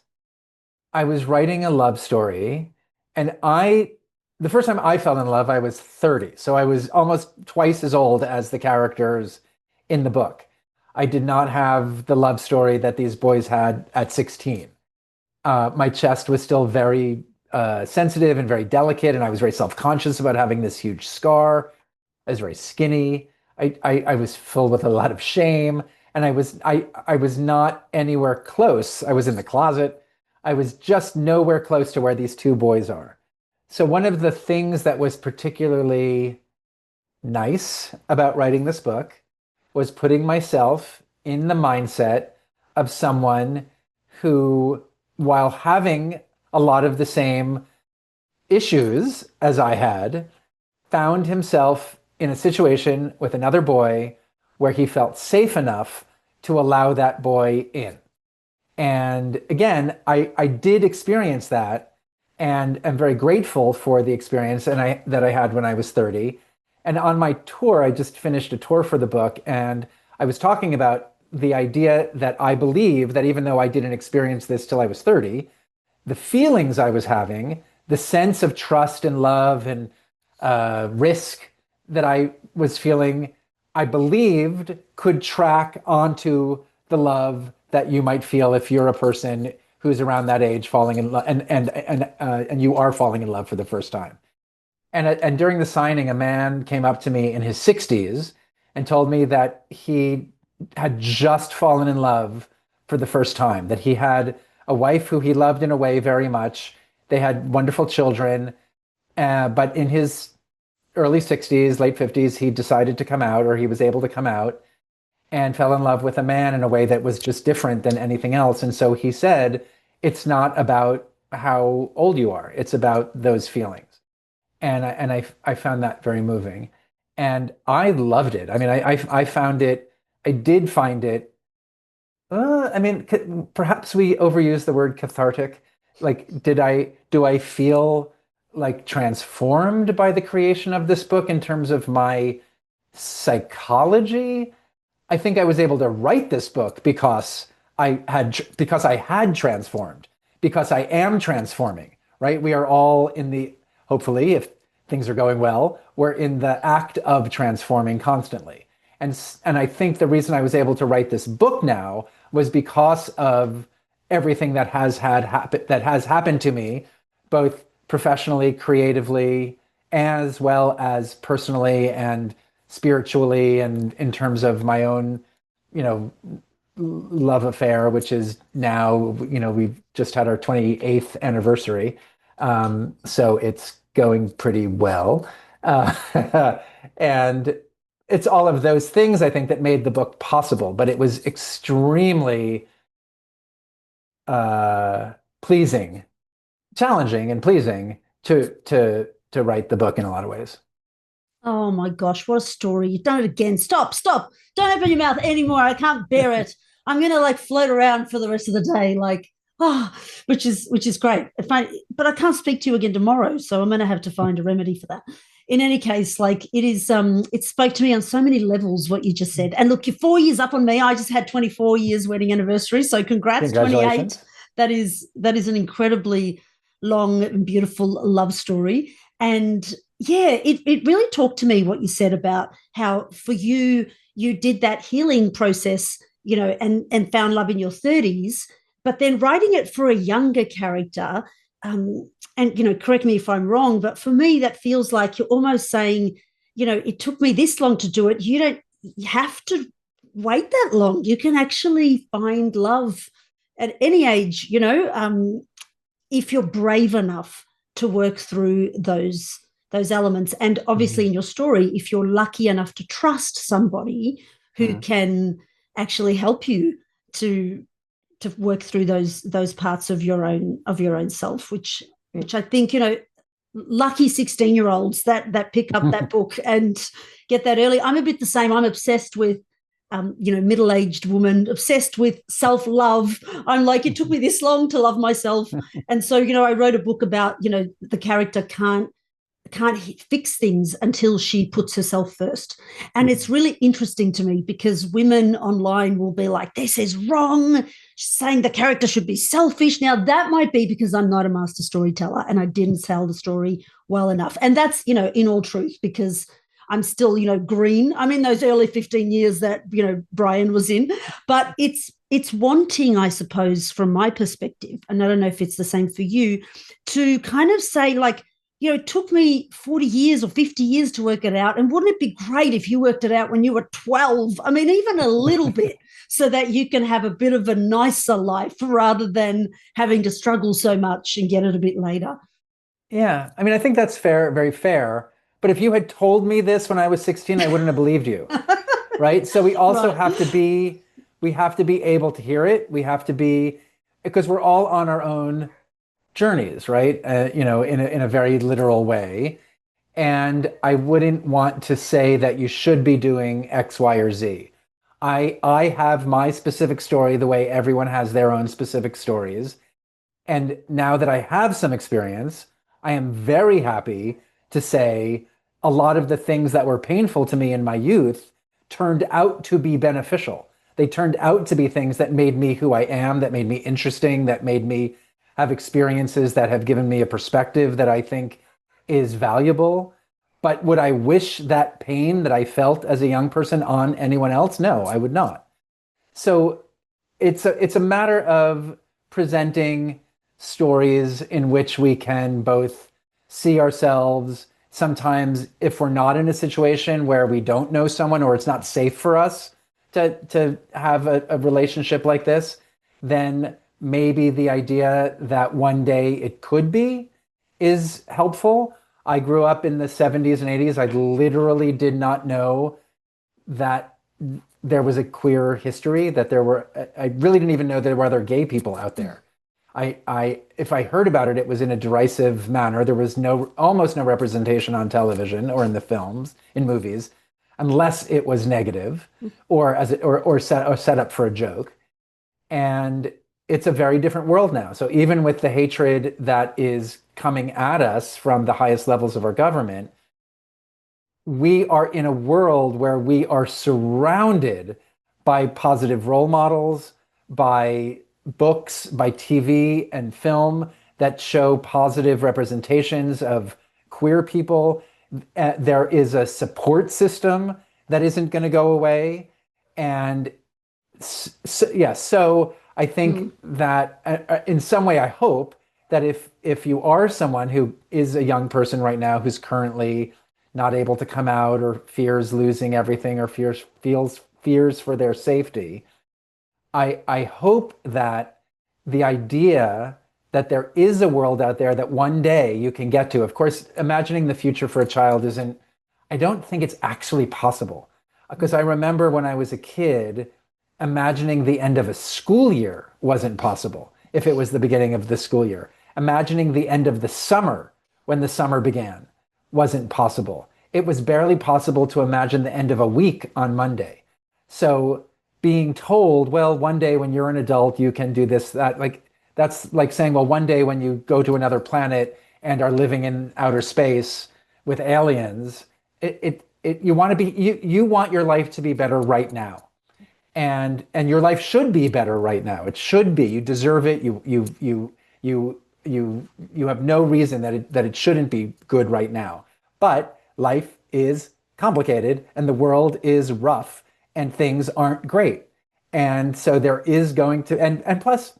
I was writing a love story, and the first time I fell in love, I was 30. So I was almost twice as old as the characters in the book. I did not have the love story that these boys had at 16. My chest was still very sensitive and very delicate, and I was very self-conscious about having this huge scar. I was very skinny. I was filled with a lot of shame, and I was not anywhere close. I was in the closet. I was just nowhere close to where these two boys are. So one of the things that was particularly nice about writing this book was putting myself in the mindset of someone who, while having a lot of the same issues as I had, found himself in a situation with another boy where he felt safe enough to allow that boy in. And again, I did experience that, and am very grateful for the experience that I had when I was 30. And on my tour, I just finished a tour for the book, and I was talking about the idea that I believe that even though I didn't experience this till I was 30, the feelings I was having, the sense of trust and love and risk that I was feeling, I believed could track onto the love that you might feel if you're a person who's around that age falling in love, and you are falling in love for the first time. And during the signing, a man came up to me in his 60s and told me that he had just fallen in love for the first time, that he had a wife who he loved in a way very much. They had wonderful children, but in his early 60s, late 50s, he decided to come out, or he was able to come out, and fell in love with a man in a way that was just different than anything else. And so he said, it's not about how old you are, it's about those feelings. And I found that very moving. And I loved it. I mean, I found it, I did find it, I mean, perhaps we overuse the word cathartic. Like, do I feel like transformed by the creation of this book in terms of my psychology? I think I was able to write this book because I had transformed, because I am transforming, right? We are all in the, hopefully, if things are going well, we're in the act of transforming constantly. And I think the reason I was able to write this book now was because of everything that has happened to me, both professionally, creatively, as well as personally and spiritually, and in terms of my own, you know, love affair, which is now, we've just had our 28th anniversary. So it's going pretty well. And it's all of those things, I think, that made the book possible, but it was extremely uh, pleasing, challenging and pleasing to write the book in a lot of ways. Oh my gosh, what a story. You've done it again. Stop, stop. Don't open your mouth anymore. I can't bear it. I'm gonna like float around for the rest of the day, like, oh, which is great. But I can't speak to you again tomorrow, so I'm gonna have to find a remedy for that. In any case, like it spoke to me on so many levels what you just said. And look, you're 4 years up on me. I just had 24 years wedding anniversary. So congrats, 28. Congratulations. That is an incredibly long and beautiful love story. And yeah, it really talked to me what you said about how for you, you did that healing process, and found love in your 30s, but then writing it for a younger character. And, correct me if I'm wrong, but for me, that feels like you're almost saying, it took me this long to do it. You don't have to wait that long. You can actually find love at any age, if you're brave enough to work through those elements. And obviously Mhm. in your story, if you're lucky enough to trust somebody who Mhm. can actually help you to work through those parts of your own self, which I think, lucky 16-year-olds that pick up that book and get that early. I'm a bit the same. I'm obsessed with middle-aged woman, obsessed with self-love. I'm like, it took me this long to love myself. And so, I wrote a book about, the character can't fix things until she puts herself first. And it's really interesting to me because women online will be like, this is wrong, saying the character should be selfish. Now, that might be because I'm not a master storyteller and I didn't tell the story well enough. And that's, in all truth, because I'm still, green. I'm in those early 15 years that, Brian was in. But it's wanting, I suppose, from my perspective, and I don't know if it's the same for you, to kind of say, like, it took me 40 years or 50 years to work it out. And wouldn't it be great if you worked it out when you were 12? I mean, even a little bit, so that you can have a bit of a nicer life rather than having to struggle so much and get it a bit later. Yeah, I mean, I think that's fair, very fair. But if you had told me this when I was 16, I wouldn't have believed you, right? So we also Right. have to be able to hear it. We have to be, because we're all on our own journeys, right? In a very literal way. And I wouldn't want to say that you should be doing X, Y, or Z. I have my specific story the way everyone has their own specific stories. And now that I have some experience, I am very happy to say a lot of the things that were painful to me in my youth turned out to be beneficial. They turned out to be things that made me who I am, that made me interesting, that made me have experiences that have given me a perspective that I think is valuable. But would I wish that pain that I felt as a young person on anyone else? No, I would not. So it's a matter of presenting stories in which we can both see ourselves. Sometimes, if we're not in a situation where we don't know someone or it's not safe for us to have a relationship like this, then maybe the idea that one day it could be is helpful. I grew up in the 70s and 80s. I literally did not know that there was a queer history, that I really didn't even know there were other gay people out there. If I heard about it, it was in a derisive manner. There was almost no representation on television or in the films, in movies, unless it was negative or set up for a joke. And it's a very different world now. So even with the hatred that is coming at us from the highest levels of our government, we are in a world where we are surrounded by positive role models, by books, by TV and film that show positive representations of queer people. There is a support system that isn't going to go away. And yeah, so I think Mm. that in some way, I hope that if you are someone who is a young person right now who's currently not able to come out or fears losing everything or fears for their safety, I hope that the idea that there is a world out there that one day you can get to. Of course, imagining the future for a child isn't, I don't think it's actually possible. Because I remember when I was a kid, imagining the end of a school year wasn't possible if it was the beginning of the school year. Imagining the end of the summer when the summer began wasn't possible. It was barely possible to imagine the end of a week on Monday. So being told, well, one day when you're an adult, you can do this, that, like, that's like saying, well, one day when you go to another planet and are living in outer space with aliens, you want to be, you want your life to be better right now. And your life should be better right now. It should be. You deserve it. You have no reason that it shouldn't be good right now. But life is complicated and the world is rough and things aren't great. And so there is going to, and plus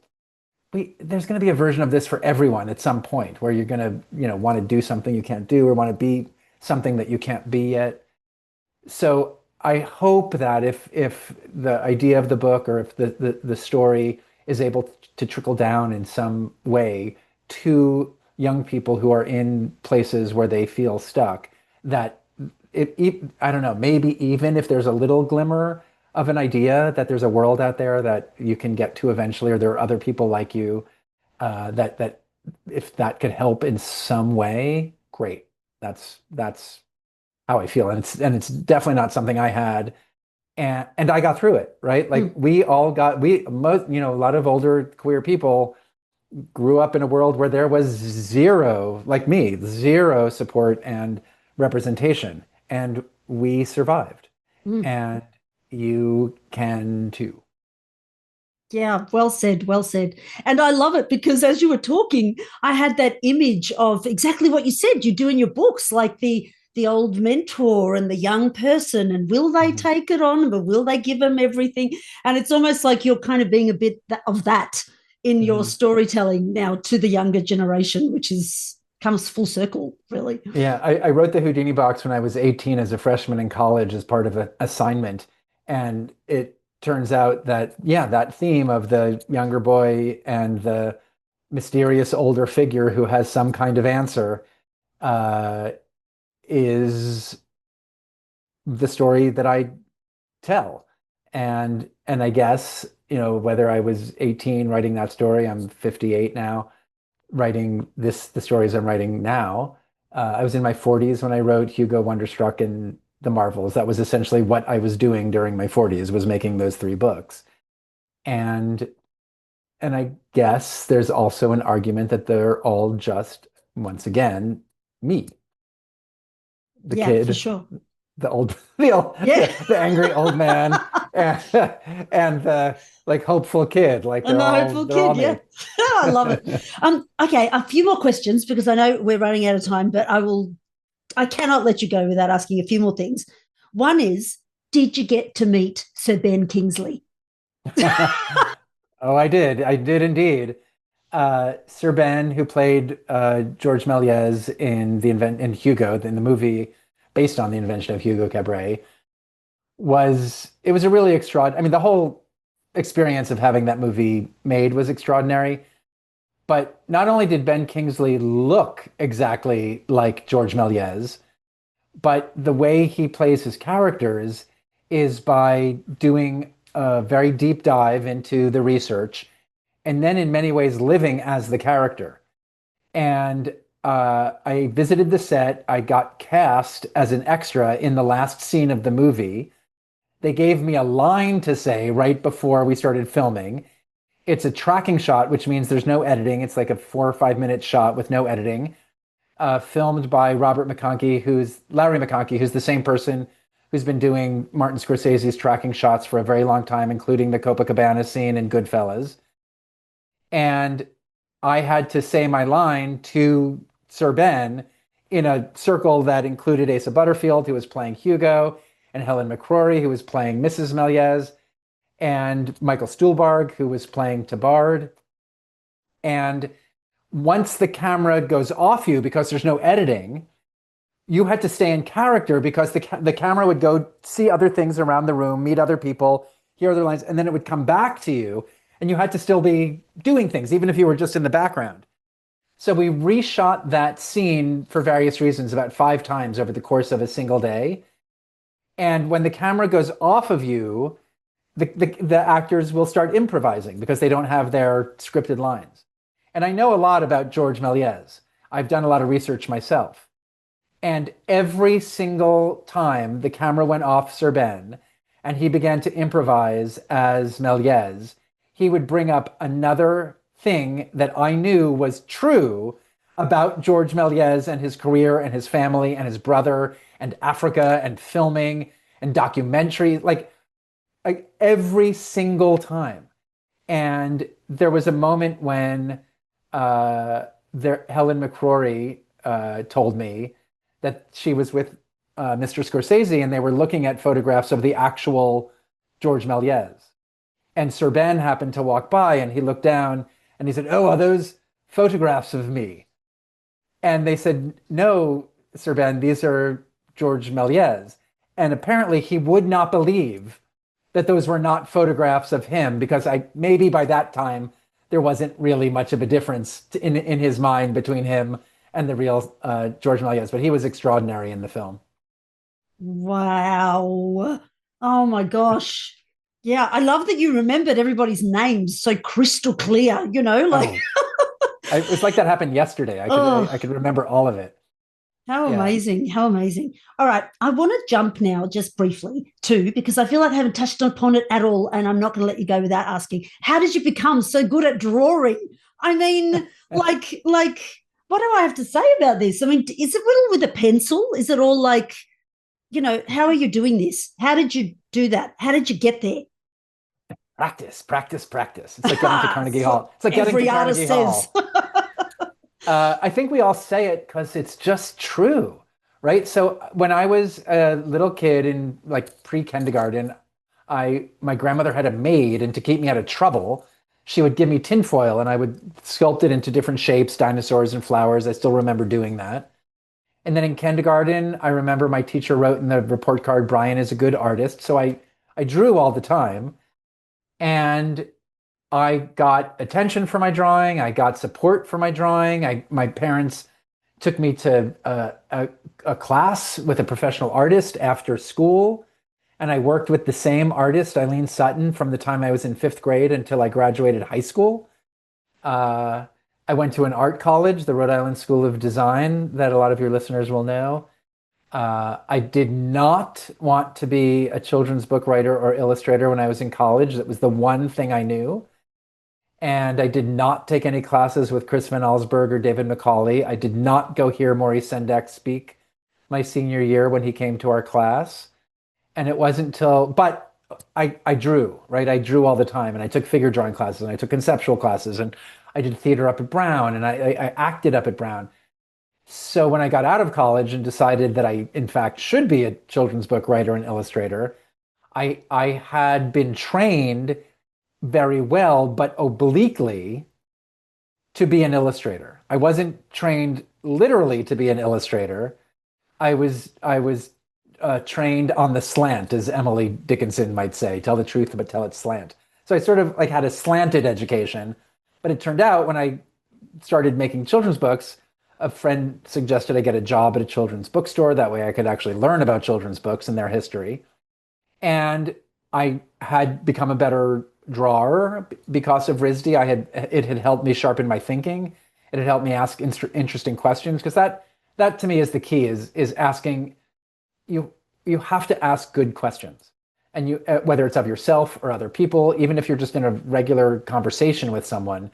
there's going to be a version of this for everyone at some point where you're going to, want to do something you can't do or want to be something that you can't be yet. So I hope that if the idea of the book or if the story is able to trickle down in some way to young people who are in places where they feel stuck, that I don't know, maybe even if there's a little glimmer of an idea that there's a world out there that you can get to eventually, or there are other people like you, that if that could help in some way, great. That's how I feel, and it's definitely not something I had, and I got through it, right? Like Mm. we all got we most a lot of older queer people grew up in a world where there was zero, like me, zero support and representation, and we survived, Mm. and you can too. Yeah, well said, well said. And I love it because as you were talking, I had that image of exactly what you said you do in your books, like the old mentor and the young person, and will they Mhm. take it on, but will they give them everything? And it's almost like you're kind of being a bit of that in your Mhm. storytelling now to the younger generation, which is comes full circle, really. Yeah, I wrote the Houdini box when I was 18 as a freshman in college as part of an assignment. And it turns out that, yeah, that theme of the younger boy and the mysterious older figure who has some kind of answer uh, is the story that I tell. And I guess, whether I was 18 writing that story, I'm 58 now, writing the stories I'm writing now. I was in my 40s when I wrote Hugo, Wonderstruck, and The Marvels. That was essentially what I was doing during my 40s, was making those three books. And and I guess there's also an argument that they're all just, once again, me, the Yeah, for kid, sure. the old, the old, Yeah. the angry old man, and, and the like hopeful kid. Like And the hopeful they're all kid, yeah. me. I love it. Okay, a few more questions because I know we're running out of time, but I cannot let you go without asking a few more things. One is, did you get to meet Sir Ben Kingsley? Oh, I did. I did indeed. Sir Ben, who played George Méliès in Hugo, in the movie based on the invention of Hugo Cabret, it was a really extraordinary. I mean, the whole experience of having that movie made was extraordinary. But not only did Ben Kingsley look exactly like George Méliès, but the way he plays his characters is by doing a very deep dive into the research and then in many ways living as the character. And I visited the set. I got cast as an extra in the last scene of the movie. They gave me a line to say right before we started filming. It's a tracking shot, which means there's no editing. It's like a 4 or 5 minute shot with no editing, filmed by Larry McConkey, who's the same person who's been doing Martin Scorsese's tracking shots for a very long time, including the Copacabana scene in Goodfellas. And I had to say my line to Sir Ben in a circle that included Asa Butterfield, who was playing Hugo, and Helen McCrory, who was playing Mrs. Méliès, and Michael Stuhlbarg, who was playing Tabard. And once the camera goes off you, because there's no editing, you had to stay in character because the camera would go see other things around the room, meet other people, hear other lines, and then it would come back to you, and you had to still be doing things, even if you were just in the background. So we reshot that scene for various reasons about 5 times over the course of a single day. And when the camera goes off of you, the actors will start improvising because they don't have their scripted lines. And I know a lot about George Méliès. I've done a lot of research myself. And every single time the camera went off Sir Ben and he began to improvise as Méliès, he would bring up another thing that I knew was true about George Méliès and his career and his family and his brother and Africa and filming and documentary, like every single time. And there was a moment when Helen McCrory told me that she was with Mr. Scorsese and they were looking at photographs of the actual George Méliès. And Sir Ben happened to walk by and he looked down and he said, "Oh, are those photographs of me?" And they said, "No, Sir Ben, these are George Méliès." And apparently he would not believe that those were not photographs of him because maybe by that time there wasn't really much of a difference in his mind between him and the real George Méliès, but he was extraordinary in the film. Wow. Oh my gosh. Yeah, I love that you remembered everybody's names so crystal clear, like Oh, it's like that happened yesterday. I oh, could remember all of it. how Yeah. amazing. How amazing. All right, I want to jump now just briefly too because I feel like I haven't touched upon it at all and I'm not going to let you go without asking, how did you become so good at drawing? I mean, like what do I have to say about this? I mean, is it all with a pencil? Is it all like, how are you doing this? How did you do that? How did you get there? Practice, practice, practice. It's like getting to Carnegie So Hall. It's like getting to every artist Carnegie says. Hall. I think we all say it because it's just true, right? So when I was a little kid in like pre-kindergarten, my grandmother had a maid, and to keep me out of trouble, she would give me tinfoil and I would sculpt it into different shapes, dinosaurs and flowers. I still remember doing that. And then in kindergarten, I remember my teacher wrote in the report card, "Brian is a good artist." So I drew all the time. And I got attention for my drawing. I got support for my drawing. My parents took me to a class with a professional artist after school. And I worked with the same artist, Eileen Sutton, from the time I was in 5th grade until I graduated high school. Uh, I went to an art college, the Rhode Island School of Design, that a lot of your listeners will know. I did not want to be a children's book writer or illustrator when I was in college. That was the one thing I knew. And I did not take any classes with Chris Van Allsburg or David Macaulay. I did not go hear Maurice Sendak speak my senior year when he came to our class. And it wasn't until, but I drew, right? I drew all the time and I took figure drawing classes and I took conceptual classes and I did theater up at Brown and I acted up at Brown. So when I got out of college and decided that I, in fact, should be a children's book writer and illustrator, I had been trained very well, but obliquely to be an illustrator. I wasn't trained literally to be an illustrator. I was trained on the slant, as Emily Dickinson might say, tell the truth, but tell it slant. So I sort of like had a slanted education, but it turned out when I started making children's books, a friend suggested I get a job at a children's bookstore. That way I could actually learn about children's books and their history. And I had become a better drawer because of RISD. It had helped me sharpen my thinking. It had helped me ask interesting questions because that to me is the key is asking you have to ask good questions. And you whether it's of yourself or other people, even if you're just in a regular conversation with someone,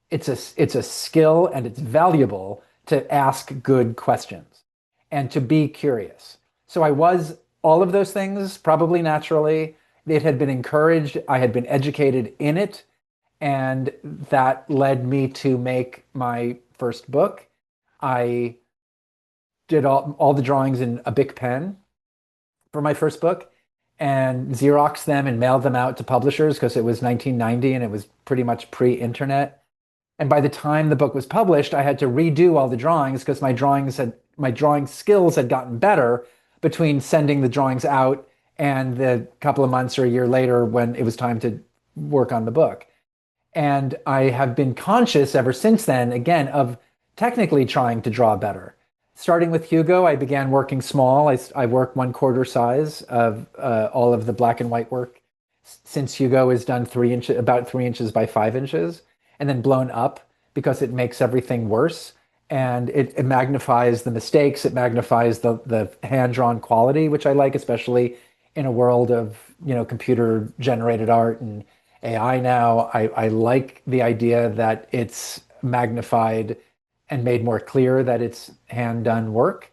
it's a skill and it's valuable to ask good questions and to be curious. So I was all of those things, probably naturally. It had been encouraged. I had been educated in it. And that led me to make my first book. I did all the drawings in a Bic pen for my first book and Xeroxed them and mailed them out to publishers because it was 1990 and it was pretty much pre-internet. And by the time the book was published, I had to redo all the drawings because my drawing skills had gotten better between sending the drawings out and the couple of months or a year later when it was time to work on the book. And I have been conscious ever since then, again, of technically trying to draw better. Starting with Hugo, I began working small. I work 1/4 size of all of the black and white work since Hugo is done about 3 inches by 5 inches, and then blown up because it makes everything worse. And it magnifies the mistakes. It magnifies the hand-drawn quality, which I like, especially in a world of, computer-generated art and AI now. I like the idea that it's magnified and made more clear that it's hand-done work.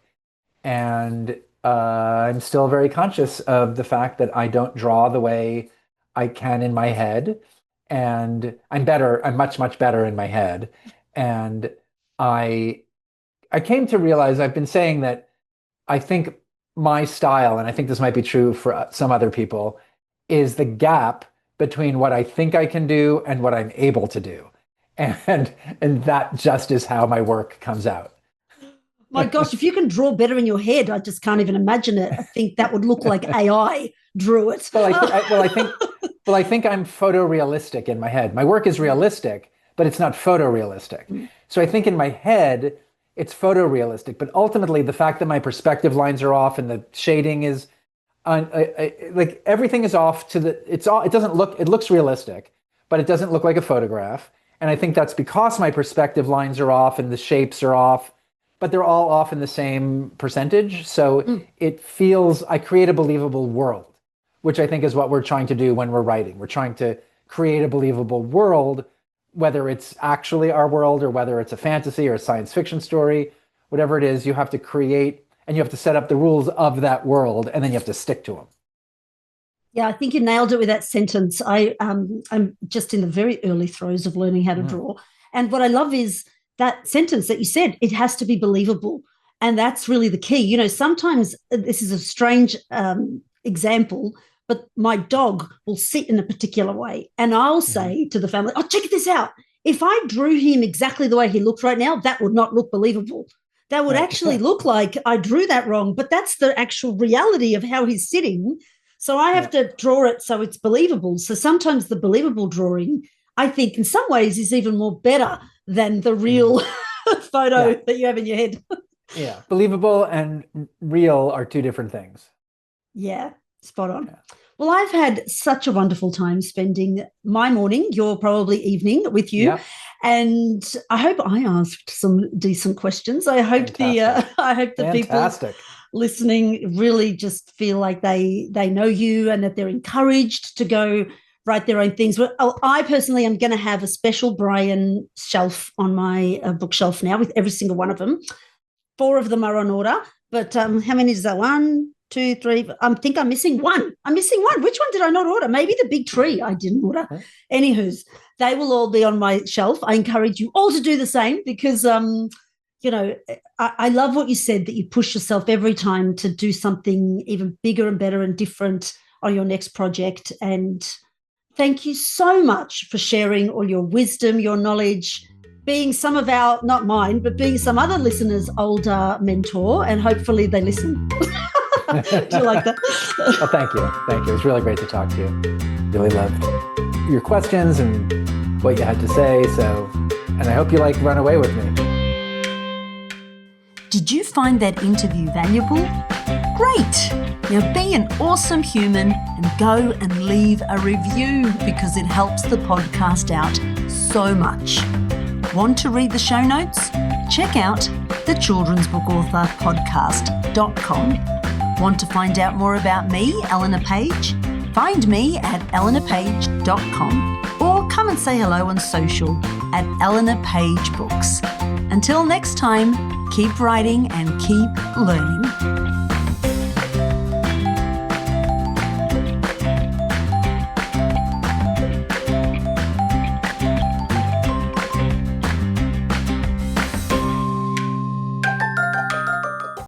And I'm still very conscious of the fact that I don't draw the way I can in my head. And I'm much, much better in my head. And I came to realize, I've been saying that I think my style, and I think this might be true for some other people, is the gap between what I think I can do and what I'm able to do. And that just is how my work comes out. My gosh, if you can draw better in your head, I just can't even imagine it. I think that would look like AI drew it. I think I'm photorealistic in my head. My work is realistic, but it's not photorealistic. So I think in my head, it's photorealistic. But ultimately, the fact that my perspective lines are off and the shading is like everything is off it looks realistic, but it doesn't look like a photograph. And I think that's because my perspective lines are off and the shapes are off, but they're all off in the same percentage. So it feels, I create a believable world, which I think is what we're trying to do when we're writing. We're trying to create a believable world, whether it's actually our world or whether it's a fantasy or a science fiction story, whatever it is, you have to create and you have to set up the rules of that world and then you have to stick to them. Yeah, I think you nailed it with that sentence. I'm just in the very early throes of learning how to draw. And what I love is that sentence that you said, it has to be believable. And that's really the key. Sometimes this is a strange example, but my dog will sit in a particular way. And I'll say to the family, oh, check this out. If I drew him exactly the way he looks right now, that would not look believable. That would actually look like I drew that wrong, but that's the actual reality of how he's sitting. So I have to draw it so it's believable. So sometimes the believable drawing, I think in some ways is even more better than the real photo that you have in your head. Yeah. Believable and real are two different things. Yeah. Spot on. Yeah. Well, I've had such a wonderful time spending my morning, your probably evening with you. Yeah. And I hope I asked some decent questions. I hope the people listening really just feel like they know you and that they're encouraged to go write their own things. Well, I personally am going to have a special Brian shelf on my bookshelf now with every single one of them. 4 of them are on order, but how many is that? 1, 2, 3. I think I'm missing one. Which one did I not order? Maybe the big tree I didn't order. Okay. Anywho's, they will all be on my shelf. I encourage you all to do the same because, I love what you said, that you push yourself every time to do something even bigger and better and different on your next project. And thank you so much for sharing all your wisdom, your knowledge, being some of our, not mine, but being some other listeners' older mentor, and hopefully they listen. Do you like that? Well, thank you. Thank you. It was really great to talk to you. Really loved your questions and what you had to say. And I hope you Run Away with Me. Did you find that interview valuable? Great! Now be an awesome human and go and leave a review because it helps the podcast out so much. Want to read the show notes? Check out thechildren'sbookauthorpodcast.com. Want to find out more about me, Eleanor Page? Find me at eleanorpage.com or come and say hello on social at Eleanor Page Books. Until next time, keep writing and keep learning.